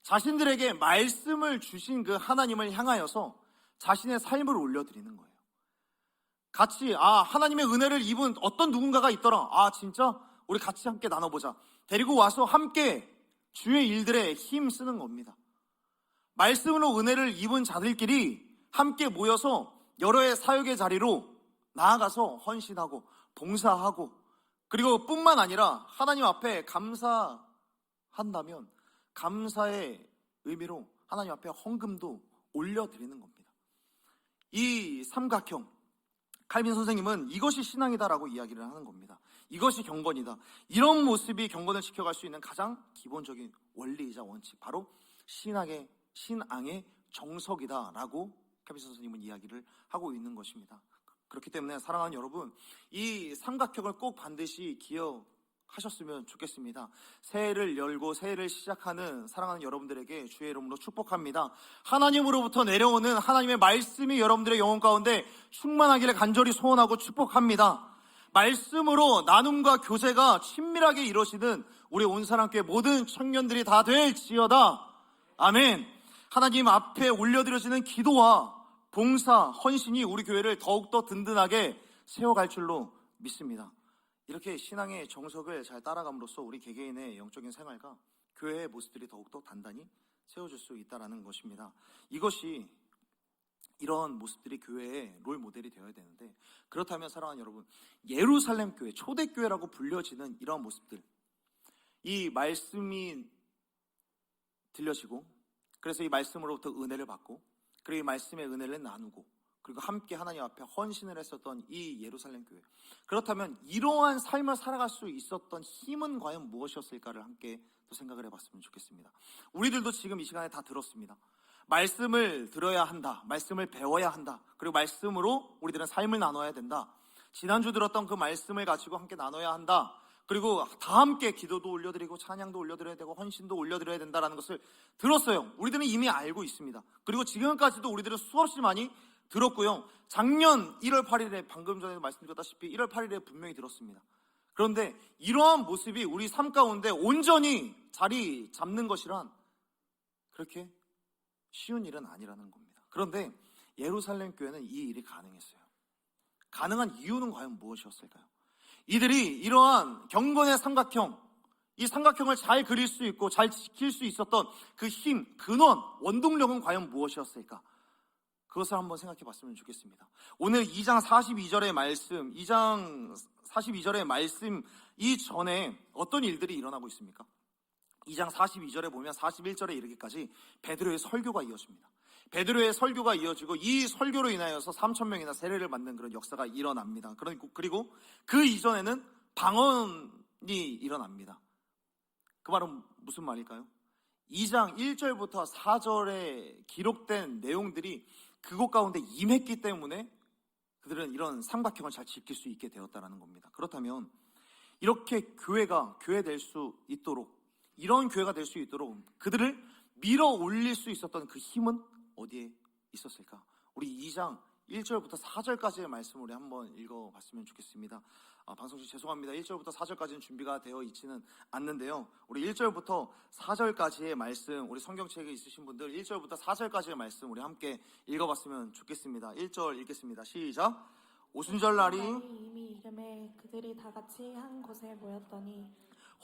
자신들에게 말씀을 주신 그 하나님을 향하여서 자신의 삶을 올려드리는 거예요. 같이 하나님의 은혜를 입은 어떤 누군가가 있더라, 진짜 우리 같이 함께 나눠보자, 데리고 와서 함께 주의 일들에 힘 쓰는 겁니다. 말씀으로 은혜를 입은 자들끼리 함께 모여서 여러의 사역의 자리로 나아가서 헌신하고 봉사하고, 그리고 뿐만 아니라 하나님 앞에 감사한다면 감사의 의미로 하나님 앞에 헌금도 올려드리는 겁니다. 이 삼각형, 칼빈 선생님은 이것이 신앙이다라고 이야기를 하는 겁니다. 이것이 경건이다. 이런 모습이 경건을 지켜갈 수 있는 가장 기본적인 원리이자 원칙, 바로 신앙의 정석이다라고 칼빈 선생님은 이야기를 하고 있는 것입니다. 그렇기 때문에 사랑하는 여러분, 이 삼각형을 꼭 반드시 기억하셨으면 좋겠습니다. 새해를 열고 새해를 시작하는 사랑하는 여러분들에게 주의 이름으로 축복합니다. 하나님으로부터 내려오는 하나님의 말씀이 여러분들의 영혼 가운데 충만하기를 간절히 소원하고 축복합니다. 말씀으로 나눔과 교제가 친밀하게 이루어지는 우리 온사랑교회 모든 청년들이 다 될지어다. 아멘. 하나님 앞에 올려드려지는 기도와 봉사, 헌신이 우리 교회를 더욱더 든든하게 세워갈 줄로 믿습니다. 이렇게 신앙의 정석을 잘 따라감으로써 우리 개개인의 영적인 생활과 교회의 모습들이 더욱더 단단히 세워질 수 있다는 것입니다. 이런 모습들이 교회의 롤 모델이 되어야 되는데, 그렇다면 사랑하는 여러분, 예루살렘 교회, 초대교회라고 불려지는 이러한 모습들, 이 말씀이 들려지고, 그래서 이 말씀으로부터 은혜를 받고, 그리고 이 말씀의 은혜를 나누고, 그리고 함께 하나님 앞에 헌신을 했었던 이 예루살렘 교회, 그렇다면 이러한 삶을 살아갈 수 있었던 힘은 과연 무엇이었을까를 함께 또 생각을 해봤으면 좋겠습니다. 우리들도 지금 이 시간에 다 들었습니다. 말씀을 들어야 한다, 말씀을 배워야 한다, 그리고 말씀으로 우리들은 삶을 나눠야 된다, 지난주 들었던 그 말씀을 가지고 함께 나눠야 한다, 그리고 다 함께 기도도 올려드리고 찬양도 올려드려야 되고 헌신도 올려드려야 된다는 것을 들었어요. 우리들은 이미 알고 있습니다. 그리고 지금까지도 우리들은 수없이 많이 들었고요. 작년 1월 8일에 방금 전에 말씀드렸다시피 1월 8일에 분명히 들었습니다. 그런데 이러한 모습이 우리 삶 가운데 온전히 자리 잡는 것이란 그렇게 쉬운 일은 아니라는 겁니다. 그런데 예루살렘 교회는 이 일이 가능했어요. 가능한 이유는 과연 무엇이었을까요? 이들이 이러한 경건의 삼각형, 이 삼각형을 잘 그릴 수 있고 잘 지킬 수 있었던 그 힘, 근원, 원동력은 과연 무엇이었을까? 그것을 한번 생각해 봤으면 좋겠습니다. 오늘 2장 42절의 말씀, 2장 42절의 말씀 이전에 어떤 일들이 일어나고 있습니까? 2장 42절에 보면 41절에 이르기까지 베드로의 설교가 이어집니다. 베드로의 설교가 이어지고 이 설교로 인하여서 3,000명이나 세례를 받는 그런 역사가 일어납니다. 그리고 그 이전에는 방언이 일어납니다. 그 말은 무슨 말일까요? 2장 1절부터 4절에 기록된 내용들이 그곳 가운데 임했기 때문에 그들은 이런 삼각형을 잘 지킬 수 있게 되었다는 겁니다. 그렇다면 이렇게 교회가 교회될 수 있도록, 이런 교회가 될 수 있도록 그들을 밀어 올릴 수 있었던 그 힘은 어디에 있었을까? 우리 2장 1절부터 4절까지의 말씀을 우리 한번 읽어봤으면 좋겠습니다. 방송실 죄송합니다. 1절부터 4절까지는 준비가 되어 있지는 않는데요. 우리 1절부터 4절까지의 말씀, 우리 성경책에 있으신 분들 1절부터 4절까지의 말씀 우리 함께 읽어봤으면 좋겠습니다. 1절 읽겠습니다. 시작. 오순절날이
이미 이름에 그들이 다 같이 한 곳에 모였더니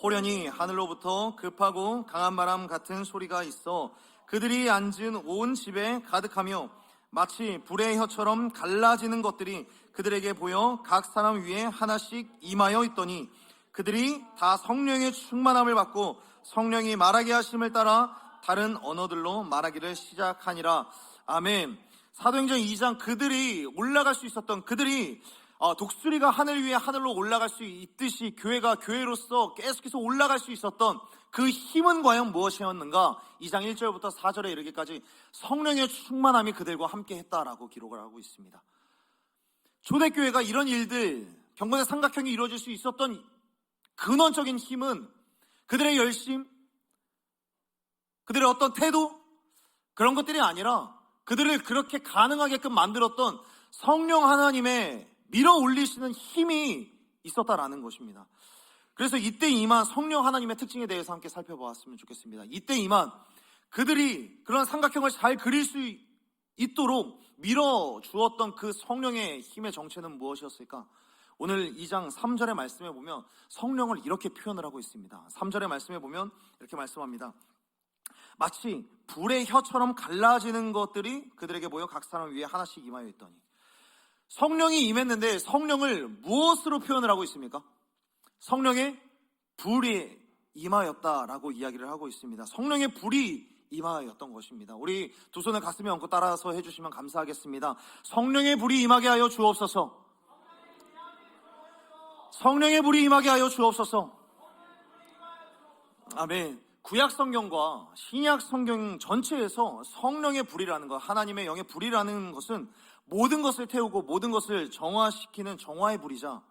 호련히 하늘로부터 급하고 강한 바람 같은 소리가 있어 그들이 앉은 온 집에 가득하며 마치 불의 혀처럼 갈라지는 것들이 그들에게 보여 각 사람 위에 하나씩 임하여 있더니 그들이 다 성령의 충만함을 받고 성령이 말하게 하심을 따라 다른 언어들로 말하기를 시작하니라. 아멘. 사도행전 2장 그들이 올라갈 수 있었던, 그들이 독수리가 하늘 위에 하늘로 올라갈 수 있듯이 교회가 교회로서 계속해서 올라갈 수 있었던 그 힘은 과연 무엇이었는가? 2장 1절부터 4절에 이르기까지 성령의 충만함이 그들과 함께 했다라고 기록을 하고 있습니다. 초대교회가 이런 일들, 경건의 삼각형이 이루어질 수 있었던 근원적인 힘은 그들의 열심, 그들의 어떤 태도, 그런 것들이 아니라 그들을 그렇게 가능하게끔 만들었던 성령 하나님의 밀어 올리시는 힘이 있었다라는 것입니다. 그래서 이때 임한 성령 하나님의 특징에 대해서 함께 살펴보았으면 좋겠습니다. 이때 임한 그들이 그런 삼각형을 잘 그릴 수 있도록 밀어 주었던 그 성령의 힘의 정체는 무엇이었을까? 오늘 2장 3절의 말씀에 보면 성령을 이렇게 표현을 하고 있습니다. 3절의 말씀에 보면 이렇게 말씀합니다. 마치 불의 혀처럼 갈라지는 것들이 그들에게 보여 각 사람 위에 하나씩 임하여 있더니, 성령이 임했는데 성령을 무엇으로 표현을 하고 있습니까? 성령의 불이 임하였다라고 이야기를 하고 있습니다. 성령의 불이 임하였던 것입니다. 우리 두 손을 가슴에 얹고 따라서 해주시면 감사하겠습니다. 성령의 불이 임하게 하여 주옵소서. 성령의 불이 임하게 하여 주옵소서. 아멘. 구약 성경과 신약 성경 전체에서 성령의 불이라는 것, 하나님의 영의 불이라는 것은 모든 것을 태우고 모든 것을 정화시키는 정화의 불이자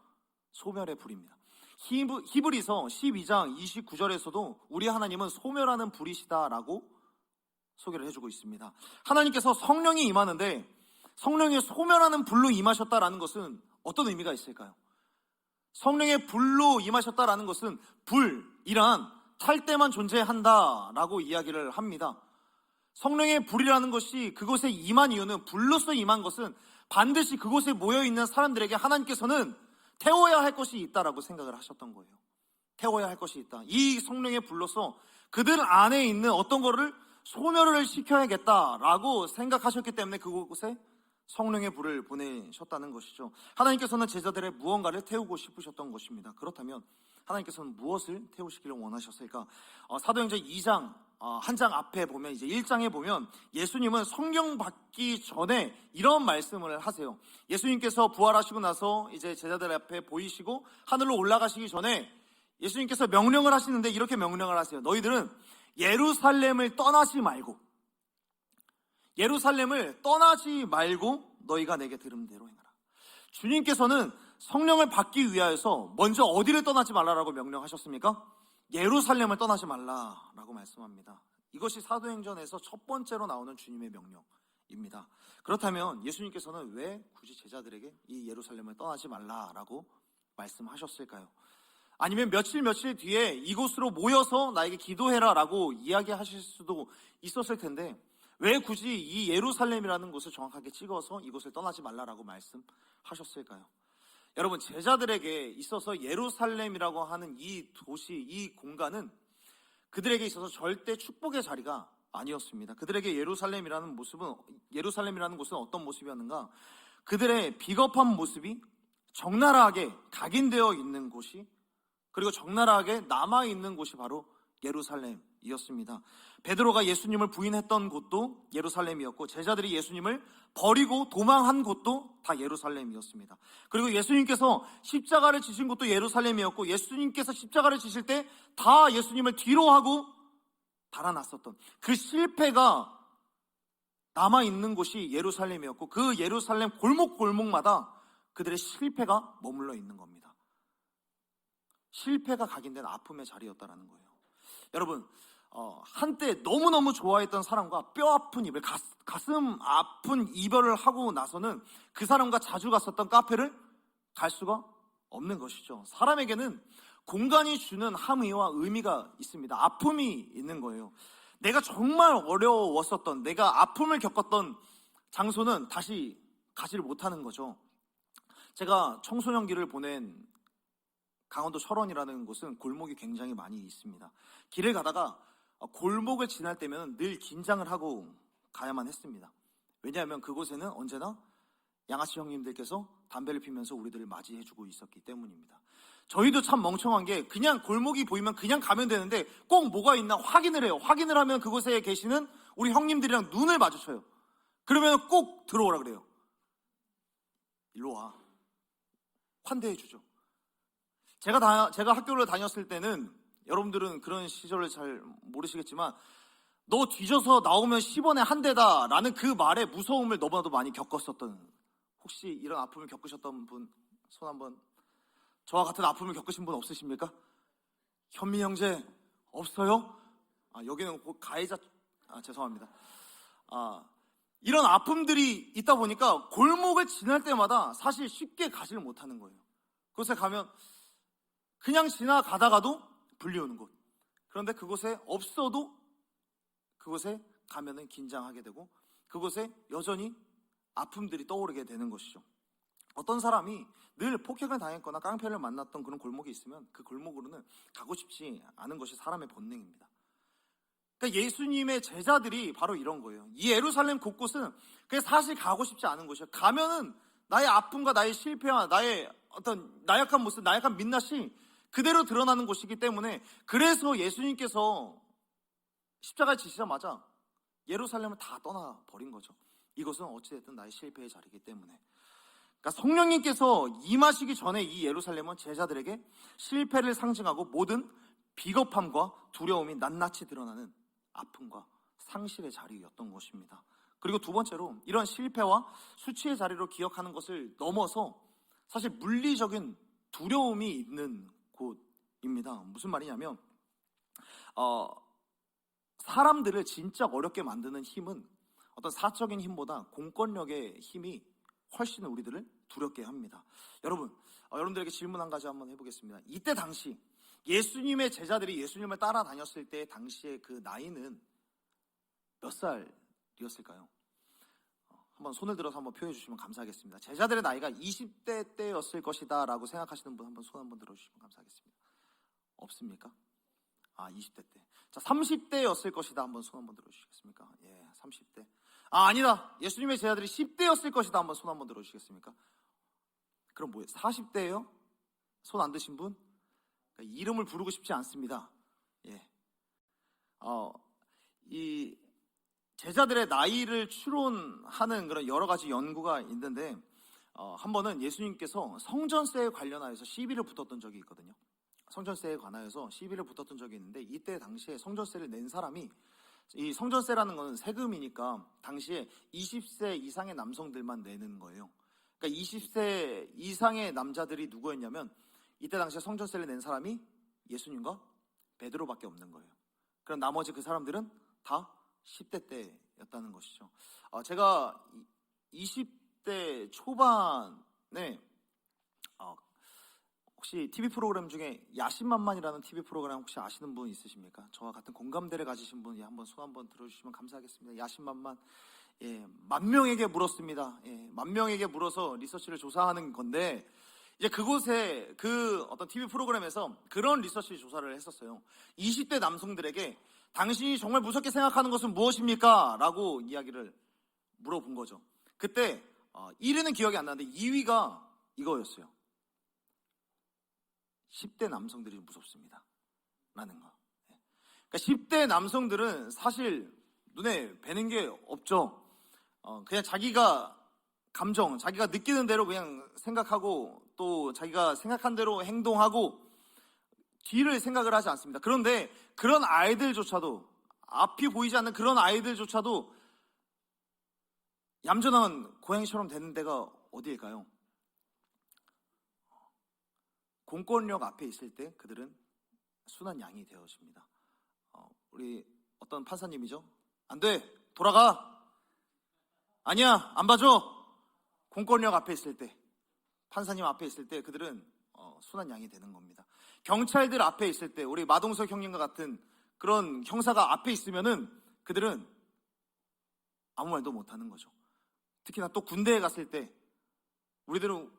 소멸의 불입니다. 히브리서 12장 29절에서도 우리 하나님은 소멸하는 불이시다라고 소개를 해주고 있습니다. 하나님께서 성령이 임하는데 성령이 소멸하는 불로 임하셨다라는 것은 어떤 의미가 있을까요? 성령의 불로 임하셨다라는 것은 불이란 탈 때만 존재한다라고 이야기를 합니다. 성령의 불이라는 것이 그곳에 임한 이유는, 불로서 임한 것은 반드시 그곳에 모여있는 사람들에게 하나님께서는 태워야 할 것이 있다라고 생각을 하셨던 거예요. 태워야 할 것이 있다. 이 성령의 불로서 그들 안에 있는 어떤 거를 소멸을 시켜야겠다라고 생각하셨기 때문에 그곳에 성령의 불을 보내셨다는 것이죠. 하나님께서는 제자들의 무언가를 태우고 싶으셨던 것입니다. 그렇다면 하나님께서는 무엇을 태우시기를 원하셨을까? 사도행전 2장 한 장 앞에 보면, 이제 1장에 보면 예수님은 성령 받기 전에 이런 말씀을 하세요. 예수님께서 부활하시고 나서 이제 제자들 앞에 보이시고 하늘로 올라가시기 전에 예수님께서 명령을 하시는데 이렇게 명령을 하세요. 너희들은 예루살렘을 떠나지 말고 너희가 내게 들은 대로 행하라. 주님께서는 성령을 받기 위하여서 먼저 어디를 떠나지 말라라고 명령하셨습니까? 예루살렘을 떠나지 말라라고 말씀합니다. 이것이 사도행전에서 첫 번째로 나오는 주님의 명령입니다. 그렇다면 예수님께서는 왜 굳이 제자들에게 이 예루살렘을 떠나지 말라라고 말씀하셨을까요? 아니면 며칠 뒤에 이곳으로 모여서 나에게 기도해라라고 이야기하실 수도 있었을 텐데 왜 굳이 이 예루살렘이라는 곳을 정확하게 찍어서 이곳을 떠나지 말라라고 말씀하셨을까요? 여러분, 제자들에게 있어서 예루살렘이라고 하는 이 도시, 이 공간은 그들에게 있어서 절대 축복의 자리가 아니었습니다. 그들에게 예루살렘이라는 곳은 어떤 모습이었는가? 그들의 비겁한 모습이 적나라하게 각인되어 있는 곳이, 그리고 적나라하게 남아있는 곳이 바로 예루살렘이었습니다. 베드로가 예수님을 부인했던 곳도 예루살렘이었고, 제자들이 예수님을 버리고 도망한 곳도 다 예루살렘이었습니다. 그리고 예수님께서 십자가를 지신 곳도 예루살렘이었고, 예수님께서 십자가를 지실 때 다 예수님을 뒤로 하고 달아났었던 그 실패가 남아있는 곳이 예루살렘이었고, 그 예루살렘 골목골목마다 그들의 실패가 머물러 있는 겁니다. 실패가 각인된 아픔의 자리였다라는 거예요. 여러분, 한때 너무너무 좋아했던 사람과 뼈 아픈 이별, 가슴 아픈 이별을 하고 나서는 그 사람과 자주 갔었던 카페를 갈 수가 없는 것이죠. 사람에게는 공간이 주는 함의와 의미가 있습니다. 아픔이 있는 거예요. 내가 정말 어려웠었던, 내가 아픔을 겪었던 장소는 다시 가지를 못하는 거죠. 제가 청소년기를 보낸 강원도 철원이라는 곳은 골목이 굉장히 많이 있습니다. 길을 가다가 골목을 지날 때면 늘 긴장을 하고 가야만 했습니다. 왜냐하면 그곳에는 언제나 양아치 형님들께서 담배를 피면서 우리들을 맞이해주고 있었기 때문입니다. 저희도 참 멍청한 게 그냥 골목이 보이면 그냥 가면 되는데 꼭 뭐가 있나 확인을 해요. 확인을 하면 그곳에 계시는 우리 형님들이랑 눈을 마주쳐요. 그러면 꼭 들어오라 그래요. 일로 와. 환대해주죠. 제가 학교를 다녔을 때는, 여러분들은 그런 시절을 잘 모르시겠지만, 너 뒤져서 나오면 10원에 한 대다 라는 그 말의 무서움을 너무나도 많이 겪었었던, 혹시 이런 아픔을 겪으셨던 분 손 한번. 저와 같은 아픔을 겪으신 분 없으십니까? 현민 형제 없어요? 여기는 곧 가해자, 죄송합니다. 이런 아픔들이 있다 보니까 골목을 지날 때마다 사실 쉽게 가지를 못하는 거예요. 그곳에 가면 그냥 지나가다가도 불려오는 곳. 그런데 그곳에 없어도 그곳에 가면은 긴장하게 되고 그곳에 여전히 아픔들이 떠오르게 되는 것이죠. 어떤 사람이 늘 폭행을 당했거나 깡패를 만났던 그런 골목이 있으면 그 골목으로는 가고 싶지 않은 것이 사람의 본능입니다. 그러니까 예수님의 제자들이 바로 이런 거예요. 이 예루살렘 곳곳은 그게 사실 가고 싶지 않은 곳이에요. 가면은 나의 아픔과 나의 실패와 나의 어떤 나약한 모습, 나약한 민낯이 그대로 드러나는 곳이기 때문에, 그래서 예수님께서 십자가에 지시자마자 예루살렘을 다 떠나버린 거죠. 이것은 어찌됐든 나의 실패의 자리이기 때문에. 그러니까 성령님께서 임하시기 전에 이 예루살렘은 제자들에게 실패를 상징하고 모든 비겁함과 두려움이 낱낱이 드러나는 아픔과 상실의 자리였던 것입니다. 그리고 두 번째로, 이런 실패와 수치의 자리로 기억하는 것을 넘어서 사실 물리적인 두려움이 있는 곳입니다. 무슨 말이냐면 사람들을 진짜 어렵게 만드는 힘은 어떤 사적인 힘보다 공권력의 힘이 훨씬 우리들을 두렵게 합니다. 여러분들에게 질문 한 가지 한번 해보겠습니다. 이때 당시 예수님의 제자들이 예수님을 따라다녔을 때 당시의 그 나이는 몇 살이었을까요? 한번 손을 들어서 한번 표현해 주시면 감사하겠습니다. 제자들의 나이가 20대 때였을 것이다 라고 생각하시는 분 한번 손 한번 들어주시면 감사하겠습니다. 없습니까? 20대 때. 자, 30대였을 것이다 한번 손 한번 들어주시겠습니까? 예, 30대. 아니다. 예수님의 제자들이 10대였을 것이다 한번 손 한번 들어주시겠습니까? 그럼 뭐예요? 40대예요? 손 안 드신 분? 그러니까 이름을 부르고 싶지 않습니다. 예. 이 제자들의 나이를 추론하는 그런 여러 가지 연구가 있는데, 한 번은 예수님께서 성전세에 관련하여서 시비를 붙었던 적이 있거든요. 성전세에 관하여서 시비를 붙었던 적이 있는데, 이때 당시에 성전세를 낸 사람이, 이 성전세라는 것은 세금이니까 당시에 20세 이상의 남성들만 내는 거예요. 그러니까 20세 이상의 남자들이 누구였냐면 이때 당시에 성전세를 낸 사람이 예수님과 베드로밖에 없는 거예요. 그럼 나머지 그 사람들은 다 10대 때였다는 것이죠. 제가 20대 초반에 혹시 TV 프로그램 중에 야심만만이라는 TV 프로그램 혹시 아시는 분 있으십니까? 저와 같은 공감대를 가지신 분이 한번 손 한번 들어주시면 감사하겠습니다. 야심만만. 예, 10,000명에게 물었습니다. 예, 10,000명에게 물어서 리서치를 조사하는 건데, 이제 그곳에 그 어떤 TV 프로그램에서 그런 리서치 조사를 했었어요. 20대 남성들에게 당신이 정말 무섭게 생각하는 것은 무엇입니까? 라고 이야기를 물어본 거죠. 그때 1위는 기억이 안 나는데 2위가 이거였어요. 10대 남성들이 무섭습니다 라는 거. 그러니까 10대 남성들은 사실 눈에 뵈는 게 없죠. 그냥 자기가 감정, 자기가 느끼는 대로 그냥 생각하고 또 자기가 생각한 대로 행동하고 뒤를 생각을 하지 않습니다. 그런데 그런 아이들조차도, 앞이 보이지 않는 그런 아이들조차도 얌전한 고양이처럼 되는 데가 어디일까요? 공권력 앞에 있을 때 그들은 순한 양이 되어집니다. 우리 어떤 판사님이죠? 안 돼! 돌아가! 아니야! 안 봐줘! 공권력 앞에 있을 때, 판사님 앞에 있을 때 그들은 순한 양이 되는 겁니다. 경찰들 앞에 있을 때, 우리 마동석 형님과 같은 그런 형사가 앞에 있으면은 그들은 아무 말도 못하는 거죠. 특히나 또 군대에 갔을 때 우리들은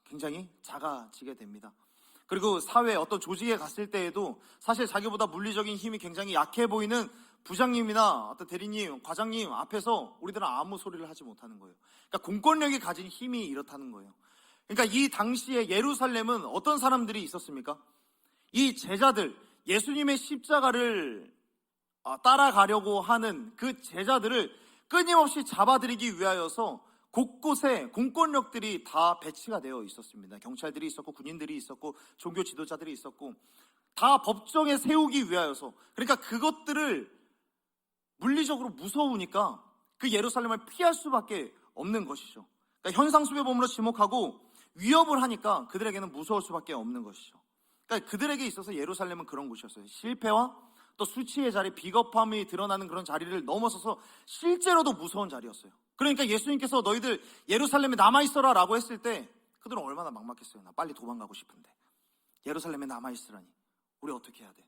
굉장히 작아지게 됩니다. 그리고 사회 어떤 조직에 갔을 때에도 사실 자기보다 물리적인 힘이 굉장히 약해 보이는 부장님이나 어떤 대리님, 과장님 앞에서 우리들은 아무 소리를 하지 못하는 거예요. 그러니까 공권력이 가진 힘이 이렇다는 거예요. 그러니까 이 당시에 예루살렘은 어떤 사람들이 있었습니까? 이 제자들, 예수님의 십자가를 따라가려고 하는 그 제자들을 끊임없이 잡아들이기 위하여서 곳곳에 공권력들이 다 배치가 되어 있었습니다. 경찰들이 있었고 군인들이 있었고 종교 지도자들이 있었고 다 법정에 세우기 위하여서, 그러니까 그것들을 물리적으로 무서우니까 그 예루살렘을 피할 수밖에 없는 것이죠. 그러니까 현상수배범으로 지목하고 위협을 하니까 그들에게는 무서울 수밖에 없는 것이죠. 그러니까 그들에게 있어서 예루살렘은 그런 곳이었어요. 실패와 또 수치의 자리, 비겁함이 드러나는 그런 자리를 넘어서서 실제로도 무서운 자리였어요. 그러니까 예수님께서 너희들 예루살렘에 남아있어라 라고 했을 때 그들은 얼마나 막막했어요. 나 빨리 도망가고 싶은데 예루살렘에 남아있으라니 우리 어떻게 해야 돼?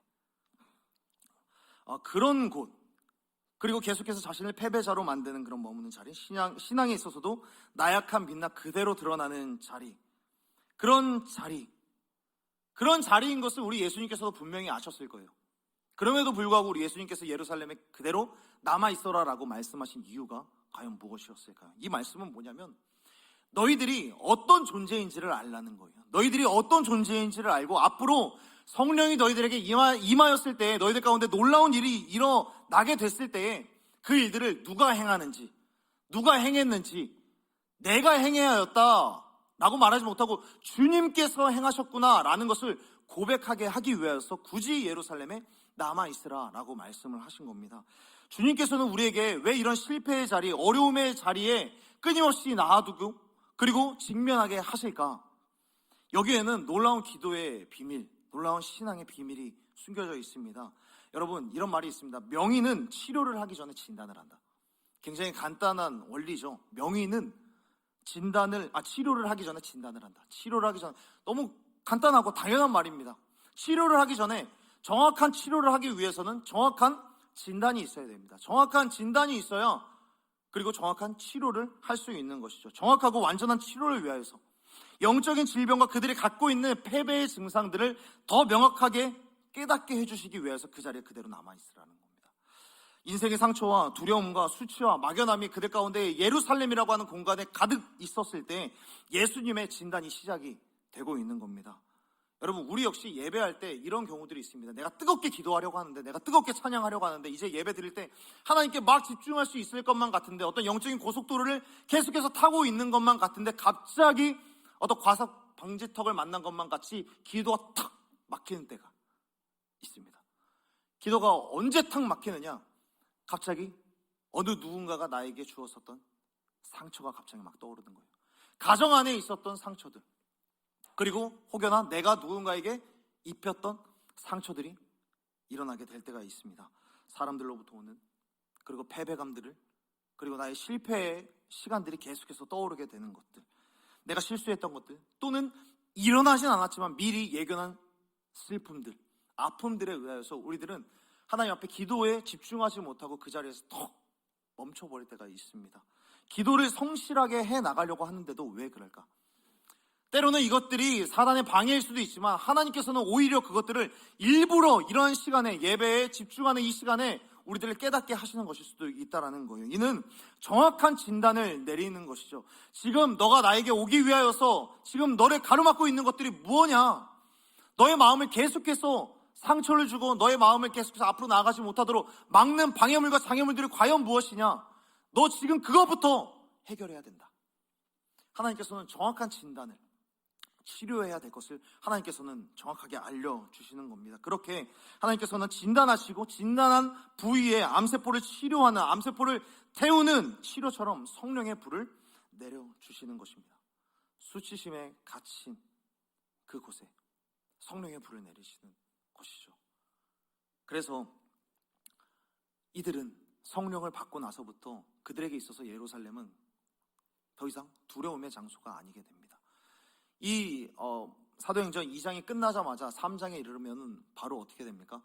그런 곳, 그리고 계속해서 자신을 패배자로 만드는 그런 머무는 자리, 신앙에 있어서도 나약한 빛나 그대로 드러나는 자리, 그런 자리인 것을 우리 예수님께서도 분명히 아셨을 거예요. 그럼에도 불구하고 우리 예수님께서 예루살렘에 그대로 남아있어라 라고 말씀하신 이유가 과연 무엇이었을까요? 이 말씀은 뭐냐면 너희들이 어떤 존재인지를 알라는 거예요. 너희들이 어떤 존재인지를 알고 앞으로 성령이 너희들에게 임하였을 때, 너희들 가운데 놀라운 일이 일어나게 됐을 때에 그 일들을 누가 행하는지, 누가 행했는지, 내가 행해야 하였다 라고 말하지 못하고 주님께서 행하셨구나 라는 것을 고백하게 하기 위해서 굳이 예루살렘에 남아있으라 라고 말씀을 하신 겁니다. 주님께서는 우리에게 왜 이런 실패의 자리, 어려움의 자리에 끊임없이 놔두고 그리고 직면하게 하실까? 여기에는 놀라운 기도의 비밀, 놀라운 신앙의 비밀이 숨겨져 있습니다. 여러분, 이런 말이 있습니다. 명의는 치료를 하기 전에 진단을 한다. 굉장히 간단한 원리죠. 명의는 치료를 하기 전에 진단을 한다. 치료를 하기 전에, 너무 간단하고 당연한 말입니다. 치료를 하기 전에 정확한 치료를 하기 위해서는 정확한 진단이 있어야 됩니다. 정확한 진단이 있어야 그리고 정확한 치료를 할 수 있는 것이죠. 정확하고 완전한 치료를 위하여서 영적인 질병과 그들이 갖고 있는 패배의 증상들을 더 명확하게 깨닫게 해주시기 위해서 그 자리에 그대로 남아있으라는 겁니다. 인생의 상처와 두려움과 수치와 막연함이 그들 가운데 예루살렘이라고 하는 공간에 가득 있었을 때 예수님의 진단이 시작이 되고 있는 겁니다. 여러분, 우리 역시 예배할 때 이런 경우들이 있습니다. 내가 뜨겁게 기도하려고 하는데, 내가 뜨겁게 찬양하려고 하는데, 이제 예배 드릴 때 하나님께 막 집중할 수 있을 것만 같은데, 어떤 영적인 고속도로를 계속해서 타고 있는 것만 같은데 갑자기 어떤 과석 방지턱을 만난 것만 같이 기도가 탁 막히는 때가 있습니다. 기도가 언제 탁 막히느냐? 갑자기 어느 누군가가 나에게 주었었던 상처가 갑자기 막 떠오르는 거예요. 가정 안에 있었던 상처들, 그리고 혹여나 내가 누군가에게 입혔던 상처들이 일어나게 될 때가 있습니다. 사람들로부터 오는, 그리고 패배감들을, 그리고 나의 실패의 시간들이 계속해서 떠오르게 되는 것들, 내가 실수했던 것들, 또는 일어나진 않았지만 미리 예견한 슬픔들, 아픔들에 의하여서 우리들은 하나님 앞에 기도에 집중하지 못하고 그 자리에서 턱 멈춰버릴 때가 있습니다. 기도를 성실하게 해나가려고 하는데도 왜 그럴까? 때로는 이것들이 사단의 방해일 수도 있지만 하나님께서는 오히려 그것들을 일부러 이러한 시간에, 예배에 집중하는 이 시간에 우리들을 깨닫게 하시는 것일 수도 있다는 거예요. 이는 정확한 진단을 내리는 것이죠. 지금 너가 나에게 오기 위하여서 지금 너를 가로막고 있는 것들이 무엇냐? 너의 마음을 계속해서 상처를 주고 너의 마음을 계속해서 앞으로 나아가지 못하도록 막는 방해물과 장애물들이 과연 무엇이냐? 너 지금 그것부터 해결해야 된다. 하나님께서는 정확한 진단을, 치료해야 될 것을 하나님께서는 정확하게 알려주시는 겁니다. 그렇게 하나님께서는 진단하시고 진단한 부위에 암세포를 치료하는, 암세포를 태우는 치료처럼 성령의 불을 내려주시는 것입니다. 수치심에 갇힌 그곳에 성령의 불을 내리시는 것이죠. 그래서 이들은 성령을 받고 나서부터 그들에게 있어서 예루살렘은 더 이상 두려움의 장소가 아니게 됩니다. 이 사도행전 2장이 끝나자마자 3장에 이르면 바로 어떻게 됩니까?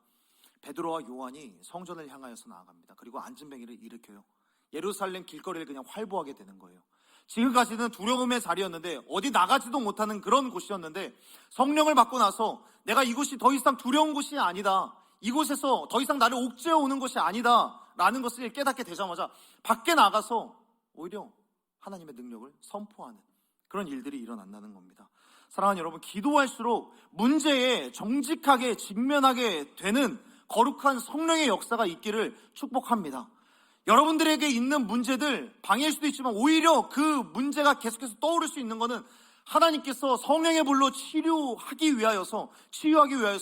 베드로와 요한이 성전을 향하여서 나아갑니다. 그리고 안진뱅이를 일으켜요. 예루살렘 길거리를 그냥 활보하게 되는 거예요. 지금까지는 두려움의 자리였는데, 어디 나가지도 못하는 그런 곳이었는데, 성령을 받고 나서 내가 이곳이 더 이상 두려운 곳이 아니다, 이곳에서 더 이상 나를 옥죄어 오는 것이 아니다 라는 것을 깨닫게 되자마자 밖에 나가서 오히려 하나님의 능력을 선포하는 그런 일들이 일어난다는 겁니다. 사랑하는 여러분, 기도할수록 문제에 정직하게 직면하게 되는 거룩한 성령의 역사가 있기를 축복합니다. 여러분들에게 있는 문제들 방해일 수도 있지만 오히려 그 문제가 계속해서 떠오를 수 있는 것은 하나님께서 성령의 불로 치유하기 위하여서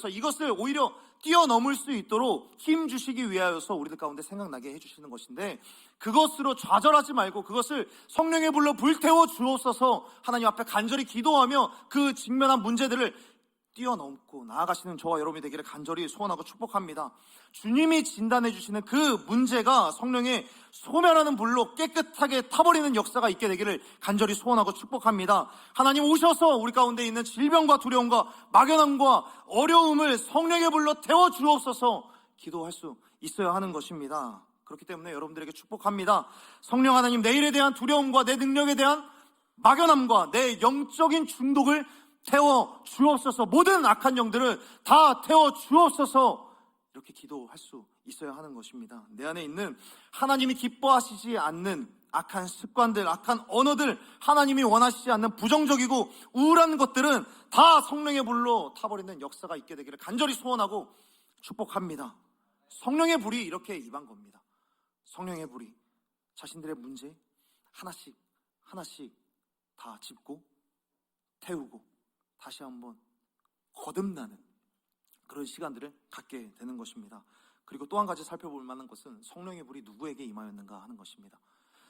이것을 오히려 뛰어넘을 수 있도록 힘 주시기 위하여서 우리들 가운데 생각나게 해주시는 것인데, 그것으로 좌절하지 말고 그것을 성령의 불로 불태워 주옵소서 하나님 앞에 간절히 기도하며 그 직면한 문제들을 뛰어넘고 나아가시는 저와 여러분이 되기를 간절히 소원하고 축복합니다. 주님이 진단해 주시는 그 문제가 성령의 소멸하는 불로 깨끗하게 타버리는 역사가 있게 되기를 간절히 소원하고 축복합니다. 하나님 오셔서 우리 가운데 있는 질병과 두려움과 막연함과 어려움을 성령의 불로 태워 주옵소서 기도할 수 있어야 하는 것입니다. 그렇기 때문에 여러분들에게 축복합니다. 성령 하나님, 내 일에 대한 두려움과 내 능력에 대한 막연함과 내 영적인 중독을 태워 주옵소서, 모든 악한 영들을 다 태워 주옵소서, 이렇게 기도할 수 있어야 하는 것입니다. 내 안에 있는 하나님이 기뻐하시지 않는 악한 습관들, 악한 언어들, 하나님이 원하시지 않는 부정적이고 우울한 것들은 다 성령의 불로 타버리는 역사가 있게 되기를 간절히 소원하고 축복합니다. 성령의 불이 이렇게 임한 겁니다. 성령의 불이 자신들의 문제 하나씩 다 짚고 태우고 다시 한번 거듭나는 그런 시간들을 갖게 되는 것입니다. 그리고 또 한 가지 살펴볼 만한 것은 성령의 불이 누구에게 임하였는가 하는 것입니다.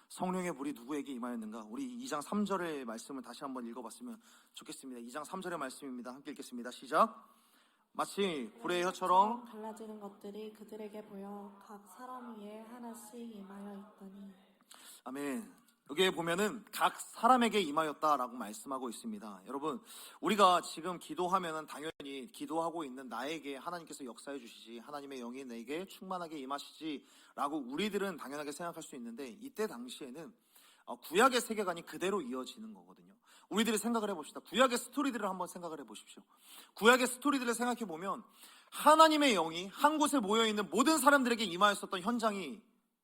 성령의 불이 누구에게 임하였는가? 우리 2장 3절의 말씀을 다시 한번 읽어봤으면 좋겠습니다. 2장 3절의 말씀입니다. 함께 읽겠습니다. 시작. 마치 불의 혀처럼
갈라지는 것들이 그들에게 보여 각 사람 위에 하나씩 임하여 있더니.
아멘. 여기에 보면은 각 사람에게 임하였다라고 말씀하고 있습니다. 여러분, 우리가 지금 기도하면은 당연히 기도하고 있는 나에게 하나님께서 역사해 주시지, 하나님의 영이 내게 충만하게 임하시지라고 우리들은 당연하게 생각할 수 있는데, 이때 당시에는 구약의 세계관이 그대로 이어지는 거거든요. 우리들이 생각을 해봅시다. 구약의 스토리들을 한번 생각을 해보십시오. 구약의 스토리들을 생각해 보면 하나님의 영이 한 곳에 모여 있는 모든 사람들에게 임하였었던 현장이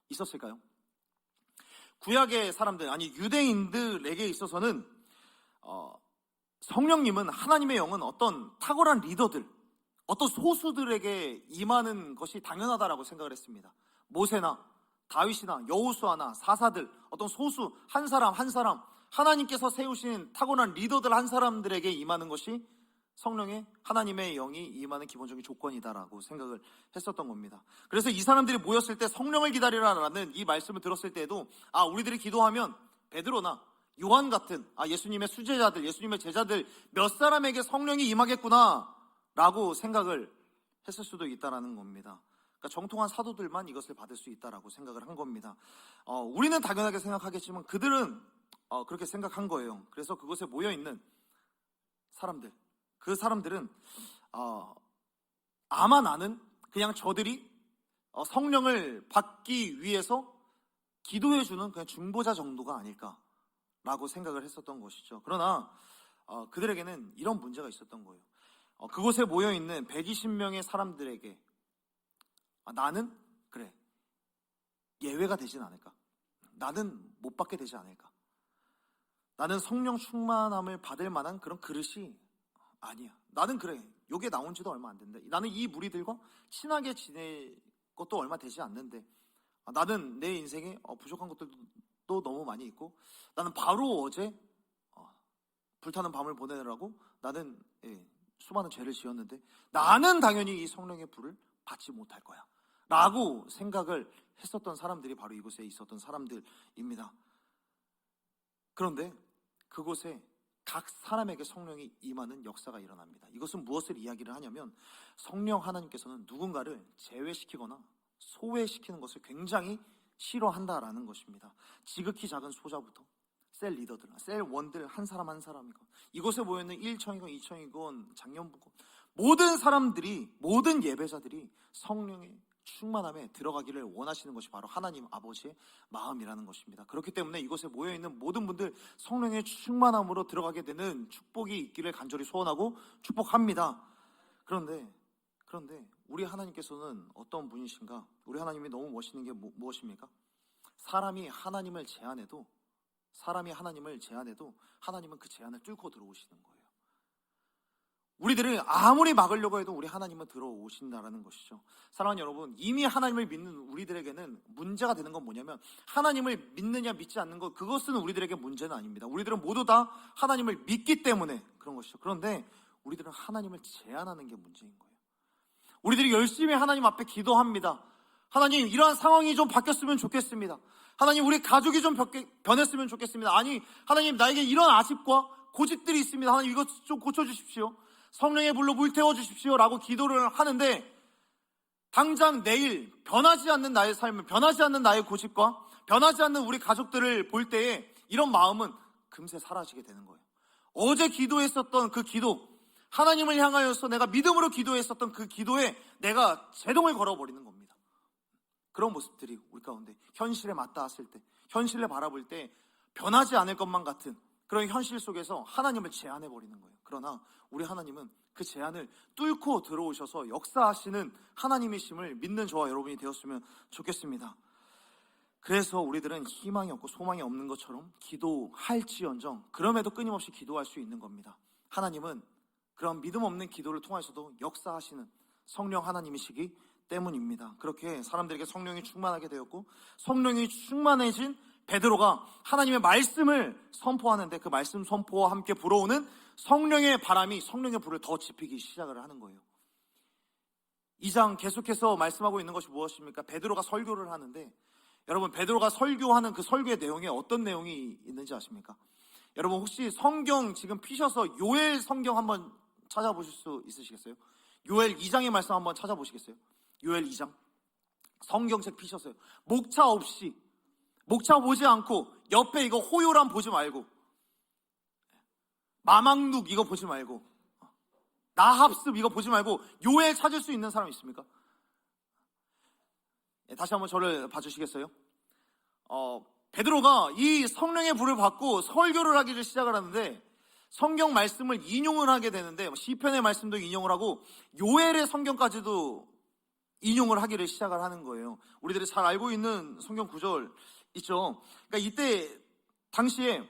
있었을까요? 구약의 사람들, 아니 유대인들에게 있어서는 성령님은, 하나님의 영은 어떤 탁월한 리더들, 어떤 소수들에게 임하는 것이 당연하다라고 생각을 했습니다. 모세나 다윗이나 여호수아나 사사들, 어떤 소수 한 사람 하나님께서 세우신 탁월한 리더들 한 사람들에게 임하는 것이 성령의, 하나님의 영이 임하는 기본적인 조건이다라고 생각을 했었던 겁니다. 그래서 이 사람들이 모였을 때 성령을 기다리라라는 이 말씀을 들었을 때에도 우리들이 기도하면 베드로나 요한 같은 예수님의 수제자들, 예수님의 제자들 몇 사람에게 성령이 임하겠구나라고 생각을 했을 수도 있다라는 겁니다. 그러니까 정통한 사도들만 이것을 받을 수 있다라고 생각을 한 겁니다. 우리는 당연하게 생각하겠지만 그들은 그렇게 생각한 거예요. 그래서 그곳에 모여 있는 사람들, 그 사람들은 아마 나는 그냥 저들이 성령을 받기 위해서 기도해주는 그냥 중보자 정도가 아닐까라고 생각을 했었던 것이죠. 그러나 그들에게는 이런 문제가 있었던 거예요. 그곳에 모여있는 120명의 사람들에게 나는 그래 예외가 되진 않을까, 나는 못 받게 되지 않을까, 나는 성령 충만함을 받을 만한 그런 그릇이 아니야, 나는 그래 여기에 나온 지도 얼마 안 된다, 나는 이 무리들과 친하게 지낼 것도 얼마 되지 않는데, 나는 내 인생에 부족한 것들도 너무 많이 있고, 나는 바로 어제 불타는 밤을 보내느라고 나는 수많은 죄를 지었는데 나는 당연히 이 성령의 불을 받지 못할 거야 라고 생각을 했었던 사람들이 바로 이곳에 있었던 사람들입니다. 그런데 그곳에 각 사람에게 성령이 임하는 역사가 일어납니다. 이것은 무엇을 이야기를 하냐면 성령 하나님께서는 누군가를 제외시키거나 소외시키는 것을 굉장히 싫어한다라는 것입니다. 지극히 작은 소자부터 셀 리더들, 셀 원들 한 사람 한 사람이고, 이곳에 모여있는 1청이건 2청이건 장년부건 모든 사람들이, 모든 예배자들이 성령의 충만함에 들어가기를 원하시는 것이 바로 하나님 아버지의 마음이라는 것입니다. 그렇기 때문에 이곳에 모여있는 모든 분들 성령의 충만함으로 들어가게 되는 축복이 있기를 간절히 소원하고 축복합니다. 그런데 우리 하나님께서는 어떤 분이신가? 우리 하나님이 너무 멋있는 게 무엇입니까? 사람이 하나님을 제안해도 하나님은 그 제안을 뚫고 들어오시는 거예요. 우리들은 아무리 막으려고 해도 우리 하나님은 들어오신다라는 것이죠. 사랑하는 여러분, 이미 하나님을 믿는 우리들에게는 문제가 되는 건 뭐냐면 하나님을 믿느냐 믿지 않는 것, 그것은 우리들에게 문제는 아닙니다. 우리들은 모두 다 하나님을 믿기 때문에 그런 것이죠. 그런데 우리들은 하나님을 제안하는 게 문제인 거예요. 우리들이 열심히 하나님 앞에 기도합니다. 하나님, 이러한 상황이 좀 바뀌었으면 좋겠습니다. 하나님, 우리 가족이 좀 변했으면 좋겠습니다. 아니, 하나님, 나에게 이런 아집과 고집들이 있습니다. 하나님, 이것 좀 고쳐주십시오. 성령의 불로 불태워 주십시오 라고 기도를 하는데, 당장 내일 변하지 않는 나의 삶을, 변하지 않는 나의 고집과 변하지 않는 우리 가족들을 볼 때에 이런 마음은 금세 사라지게 되는 거예요. 어제 기도했었던 그 기도, 하나님을 향하여서 내가 믿음으로 기도했었던 그 기도에 내가 제동을 걸어버리는 겁니다. 그런 모습들이 우리 가운데 현실에 맞닿았을 때, 현실을 바라볼 때 변하지 않을 것만 같은 그런 현실 속에서 하나님을 제안해버리는 거예요. 그러나 우리 하나님은 그 제안을 뚫고 들어오셔서 역사하시는 하나님이심을 믿는 저와 여러분이 되었으면 좋겠습니다. 그래서 우리들은 희망이 없고 소망이 없는 것처럼 기도할지언정 그럼에도 끊임없이 기도할 수 있는 겁니다. 하나님은 그런 믿음 없는 기도를 통해서도 역사하시는 성령 하나님이시기 때문입니다. 그렇게 사람들에게 성령이 충만하게 되었고, 성령이 충만해진 베드로가 하나님의 말씀을 선포하는데 그 말씀 선포와 함께 불어오는 성령의 바람이 성령의 불을 더 지피기 시작을 하는 거예요. 2장 계속해서 말씀하고 있는 것이 무엇입니까? 베드로가 설교를 하는데, 여러분, 베드로가 설교하는 그 설교의 내용에 어떤 내용이 있는지 아십니까? 여러분, 혹시 성경 지금 피셔서 요엘 성경 한번 찾아보실 수 있으시겠어요? 요엘 2장의 말씀 한번 찾아보시겠어요? 요엘 2장 성경책 피셨어요. 목차 없이, 목차 보지 않고, 옆에 이거 호요람 보지 말고, 마망룩 이거 보지 말고, 나합습 이거 보지 말고 요엘 찾을 수 있는 사람 있습니까? 다시 한번 저를 봐주시겠어요? 베드로가 이 성령의 불을 받고 설교를 하기를 시작을 하는데, 성경 말씀을 인용을 하게 되는데, 시편의 말씀도 인용을 하고 요엘의 성경까지도 인용을 하기를 시작을 하는 거예요. 우리들이 잘 알고 있는 성경 구절 있죠. 그러니까 이때 당시에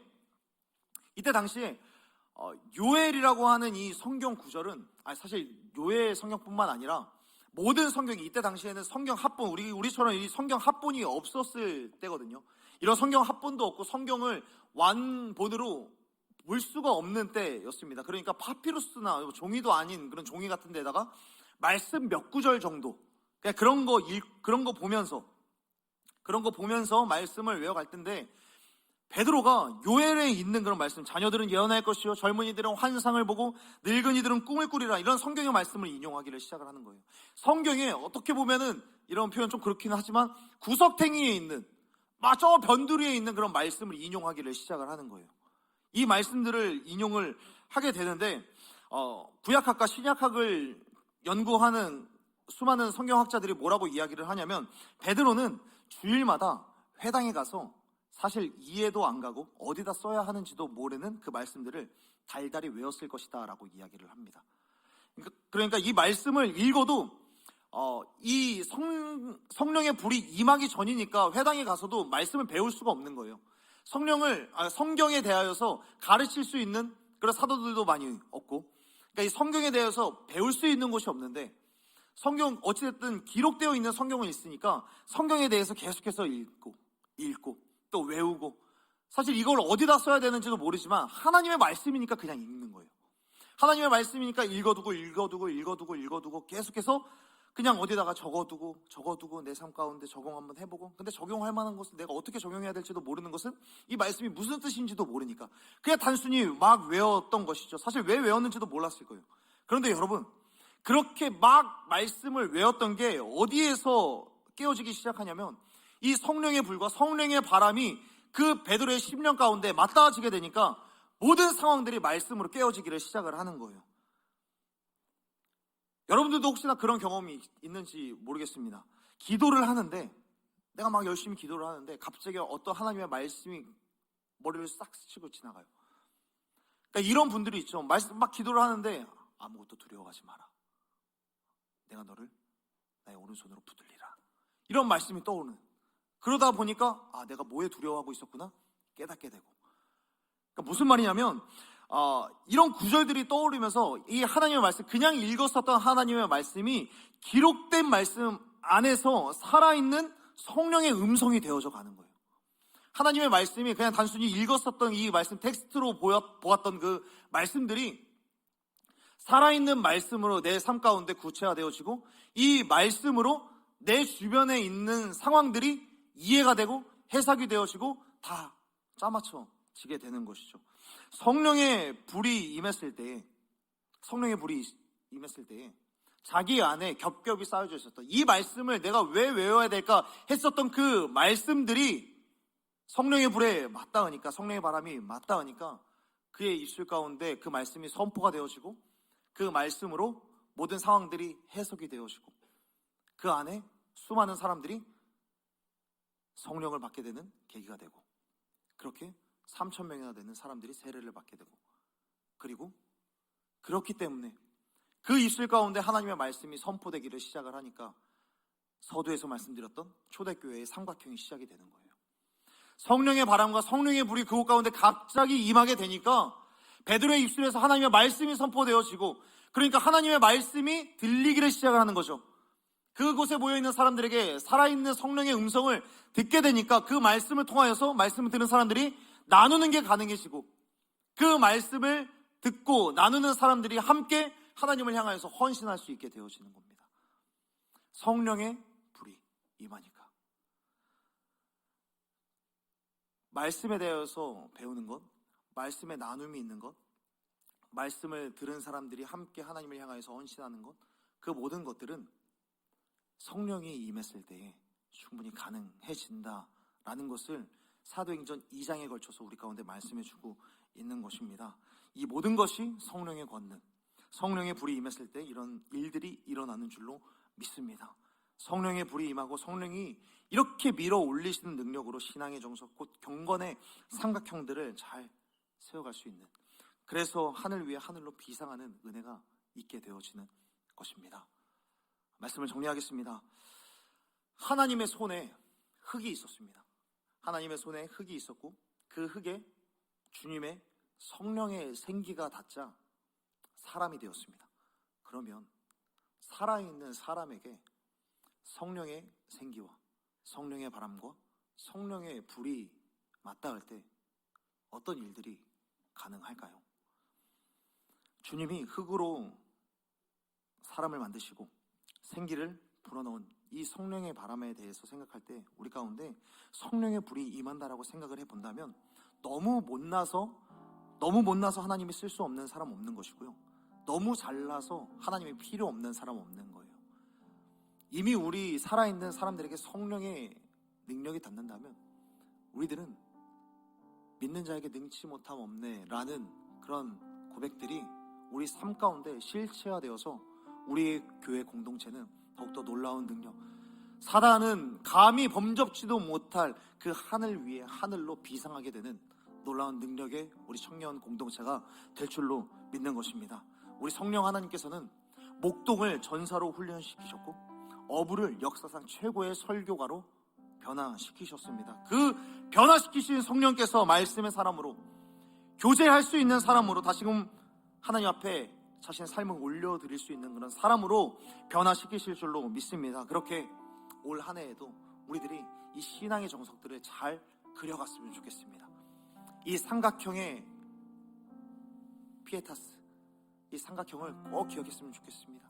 요엘이라고 하는 이 성경 구절은 사실 요엘 성경뿐만 아니라 모든 성경이, 이때 당시에는 성경 합본, 우리처럼 이 성경 합본이 없었을 때거든요. 이런 성경 합본도 없고 성경을 완본으로 볼 수가 없는 때였습니다. 그러니까 파피루스나 종이도 아닌 그런 종이 같은 데다가 말씀 몇 구절 정도, 그런 거 보면서 말씀을 외워갈 텐데, 베드로가 요엘에 있는 그런 말씀, 자녀들은 예언할 것이요 젊은이들은 환상을 보고 늙은이들은 꿈을 꾸리라, 이런 성경의 말씀을 인용하기를 시작을 하는 거예요. 성경에 어떻게 보면은 이런 표현 좀 그렇긴 하지만 구석탱이에 있는 저 변두리에 있는 그런 말씀을 인용하기를 시작을 하는 거예요. 이 말씀들을 인용을 하게 되는데 구약학과 신약학을 연구하는 수많은 성경학자들이 뭐라고 이야기를 하냐면, 베드로는 주일마다 회당에 가서 사실 이해도 안 가고 어디다 써야 하는지도 모르는 그 말씀들을 달달이 외웠을 것이다 라고 이야기를 합니다. 그러니까 이 말씀을 읽어도 이 성령의 불이 임하기 전이니까 회당에 가서도 말씀을 배울 수가 없는 거예요. 성경에 대하여서 가르칠 수 있는 그런 사도들도 많이 없고, 그러니까 이 성경에 대해서 배울 수 있는 곳이 없는데, 성경 어찌됐든 기록되어 있는 성경은 있으니까 성경에 대해서 계속해서 읽고 또 외우고, 사실 이걸 어디다 써야 되는지도 모르지만 하나님의 말씀이니까 그냥 읽는 거예요. 하나님의 말씀이니까 읽어두고 계속해서 그냥 어디다가 적어두고 내 삶 가운데 적용 한번 해보고, 근데 적용할 만한 것은 내가 어떻게 적용해야 될지도 모르는 것은 이 말씀이 무슨 뜻인지도 모르니까 그냥 단순히 막 외웠던 것이죠. 사실 왜 외웠는지도 몰랐을 거예요. 그런데 여러분, 그렇게 막 말씀을 외웠던 게 어디에서 깨어지기 시작하냐면, 이 성령의 불과 성령의 바람이 그 베드로의 심령 가운데 맞닿아지게 되니까 모든 상황들이 말씀으로 깨어지기를 시작을 하는 거예요. 여러분들도 혹시나 그런 경험이 있는지 모르겠습니다. 기도를 하는데, 내가 막 열심히 기도를 하는데 갑자기 어떤 하나님의 말씀이 머리를 싹 스치고 지나가요. 그러니까 이런 분들이 있죠. 막 기도를 하는데 아무것도 두려워하지 마라, 내가 너를 나의 오른손으로 붙들리라, 이런 말씀이 떠오르는, 그러다 보니까 내가 뭐에 두려워하고 있었구나 깨닫게 되고. 그러니까 무슨 말이냐면 이런 구절들이 떠오르면서 이 하나님의 말씀, 그냥 읽었었던 하나님의 말씀이 기록된 말씀 안에서 살아있는 성령의 음성이 되어져 가는 거예요. 하나님의 말씀이 그냥 단순히 읽었었던 이 말씀, 텍스트로 보았던 그 말씀들이 살아있는 말씀으로 내 삶 가운데 구체화되어지고, 이 말씀으로 내 주변에 있는 상황들이 이해가 되고 해석이 되어지고 다 짜맞춰지게 되는 것이죠. 성령의 불이 임했을 때 자기 안에 겹겹이 쌓여져 있었던 이 말씀을 내가 왜 외워야 될까 했었던 그 말씀들이 성령의 불에 맞닿으니까, 성령의 바람이 맞닿으니까 그의 입술 가운데 그 말씀이 선포가 되어지고, 그 말씀으로 모든 상황들이 해석이 되어지고, 그 안에 수많은 사람들이 성령을 받게 되는 계기가 되고, 그렇게 3,000명이나 되는 사람들이 세례를 받게 되고, 그리고 그렇기 때문에 그 입술 가운데 하나님의 말씀이 선포되기를 시작을 하니까 서두에서 말씀드렸던 초대교회의 삼각형이 시작이 되는 거예요. 성령의 바람과 성령의 불이 그곳 가운데 갑자기 임하게 되니까 베드로의 입술에서 하나님의 말씀이 선포되어지고, 그러니까 하나님의 말씀이 들리기를 시작을 하는 거죠. 그곳에 모여있는 사람들에게 살아있는 성령의 음성을 듣게 되니까 그 말씀을 통하여서 말씀을 듣는 사람들이 나누는 게 가능해지고, 그 말씀을 듣고 나누는 사람들이 함께 하나님을 향하여서 헌신할 수 있게 되어지는 겁니다. 성령의 불이 임하니까. 말씀에 대해서 배우는 것, 말씀의 나눔이 있는 것, 말씀을 들은 사람들이 함께 하나님을 향하여서 헌신하는 것, 그 모든 것들은 성령이 임했을 때에 충분히 가능해진다라는 것을 사도행전 2장에 걸쳐서 우리 가운데 말씀해주고 있는 것입니다. 이 모든 것이 성령의 권능, 성령의 불이 임했을 때 이런 일들이 일어나는 줄로 믿습니다. 성령의 불이 임하고 성령이 이렇게 밀어 올리시는 능력으로 신앙의 정석, 곧 경건의 삼각형들을 잘 세워갈 수 있는, 그래서 하늘 위에 하늘로 비상하는 은혜가 있게 되어지는 것입니다. 말씀을 정리하겠습니다. 하나님의 손에 흙이 있었습니다. 하나님의 손에 흙이 있었고, 그 흙에 주님의 성령의 생기가 닿자 사람이 되었습니다. 그러면 살아있는 사람에게 성령의 생기와 성령의 바람과 성령의 불이 맞닿을 때 어떤 일들이 가능할까요? 주님이 흙으로 사람을 만드시고 생기를 불어넣은 이 성령의 바람에 대해서 생각할 때 우리 가운데 성령의 불이 임한다라고 생각을 해본다면 너무 못나서 하나님이 쓸 수 없는 사람 없는 것이고요. 너무 잘나서 하나님이 필요 없는 사람 없는 거예요. 이미 우리 살아있는 사람들에게 성령의 능력이 닿는다면 우리들은 믿는 자에게 능치 못함 없네 라는 그런 고백들이 우리 삶 가운데 실체화되어서 우리의 교회 공동체는 더욱더 놀라운 능력, 사단은 감히 범접지도 못할 그 하늘 위에 하늘로 비상하게 되는 놀라운 능력의 우리 청년 공동체가 될 줄로 믿는 것입니다. 우리 성령 하나님께서는 목동을 전사로 훈련시키셨고 어부를 역사상 최고의 설교가로 변화시키셨습니다. 그 변화시키신 성령께서 말씀의 사람으로, 교제할 수 있는 사람으로, 다시금 하나님 앞에 자신의 삶을 올려드릴 수 있는 그런 사람으로 변화시키실 줄로 믿습니다. 그렇게 올 한 해에도 우리들이 이 신앙의 정석들을 잘 그려갔으면 좋겠습니다. 이 삼각형의 피에타스, 이 삼각형을 꼭 기억했으면 좋겠습니다.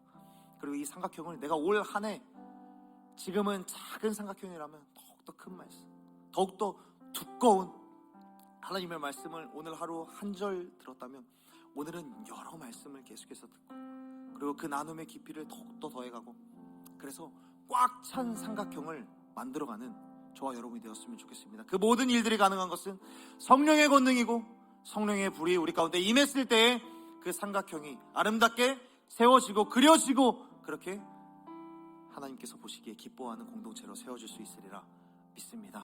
그리고 이 삼각형을 내가 올 한 해, 지금은 작은 삼각형이라면 더욱더 큰 말씀, 더욱더 두꺼운 하나님의 말씀을 오늘 하루 한 절 들었다면 오늘은 여러 말씀을 계속해서 듣고, 그리고 그 나눔의 깊이를 더욱더 더해가고, 그래서 꽉 찬 삼각형을 만들어가는 저와 여러분이 되었으면 좋겠습니다. 그 모든 일들이 가능한 것은 성령의 권능이고 성령의 불이 우리 가운데 임했을 때에 그 삼각형이 아름답게 세워지고 그려지고, 그렇게 하나님께서 보시기에 기뻐하는 공동체로 세워질 수 있으리라 믿습니다.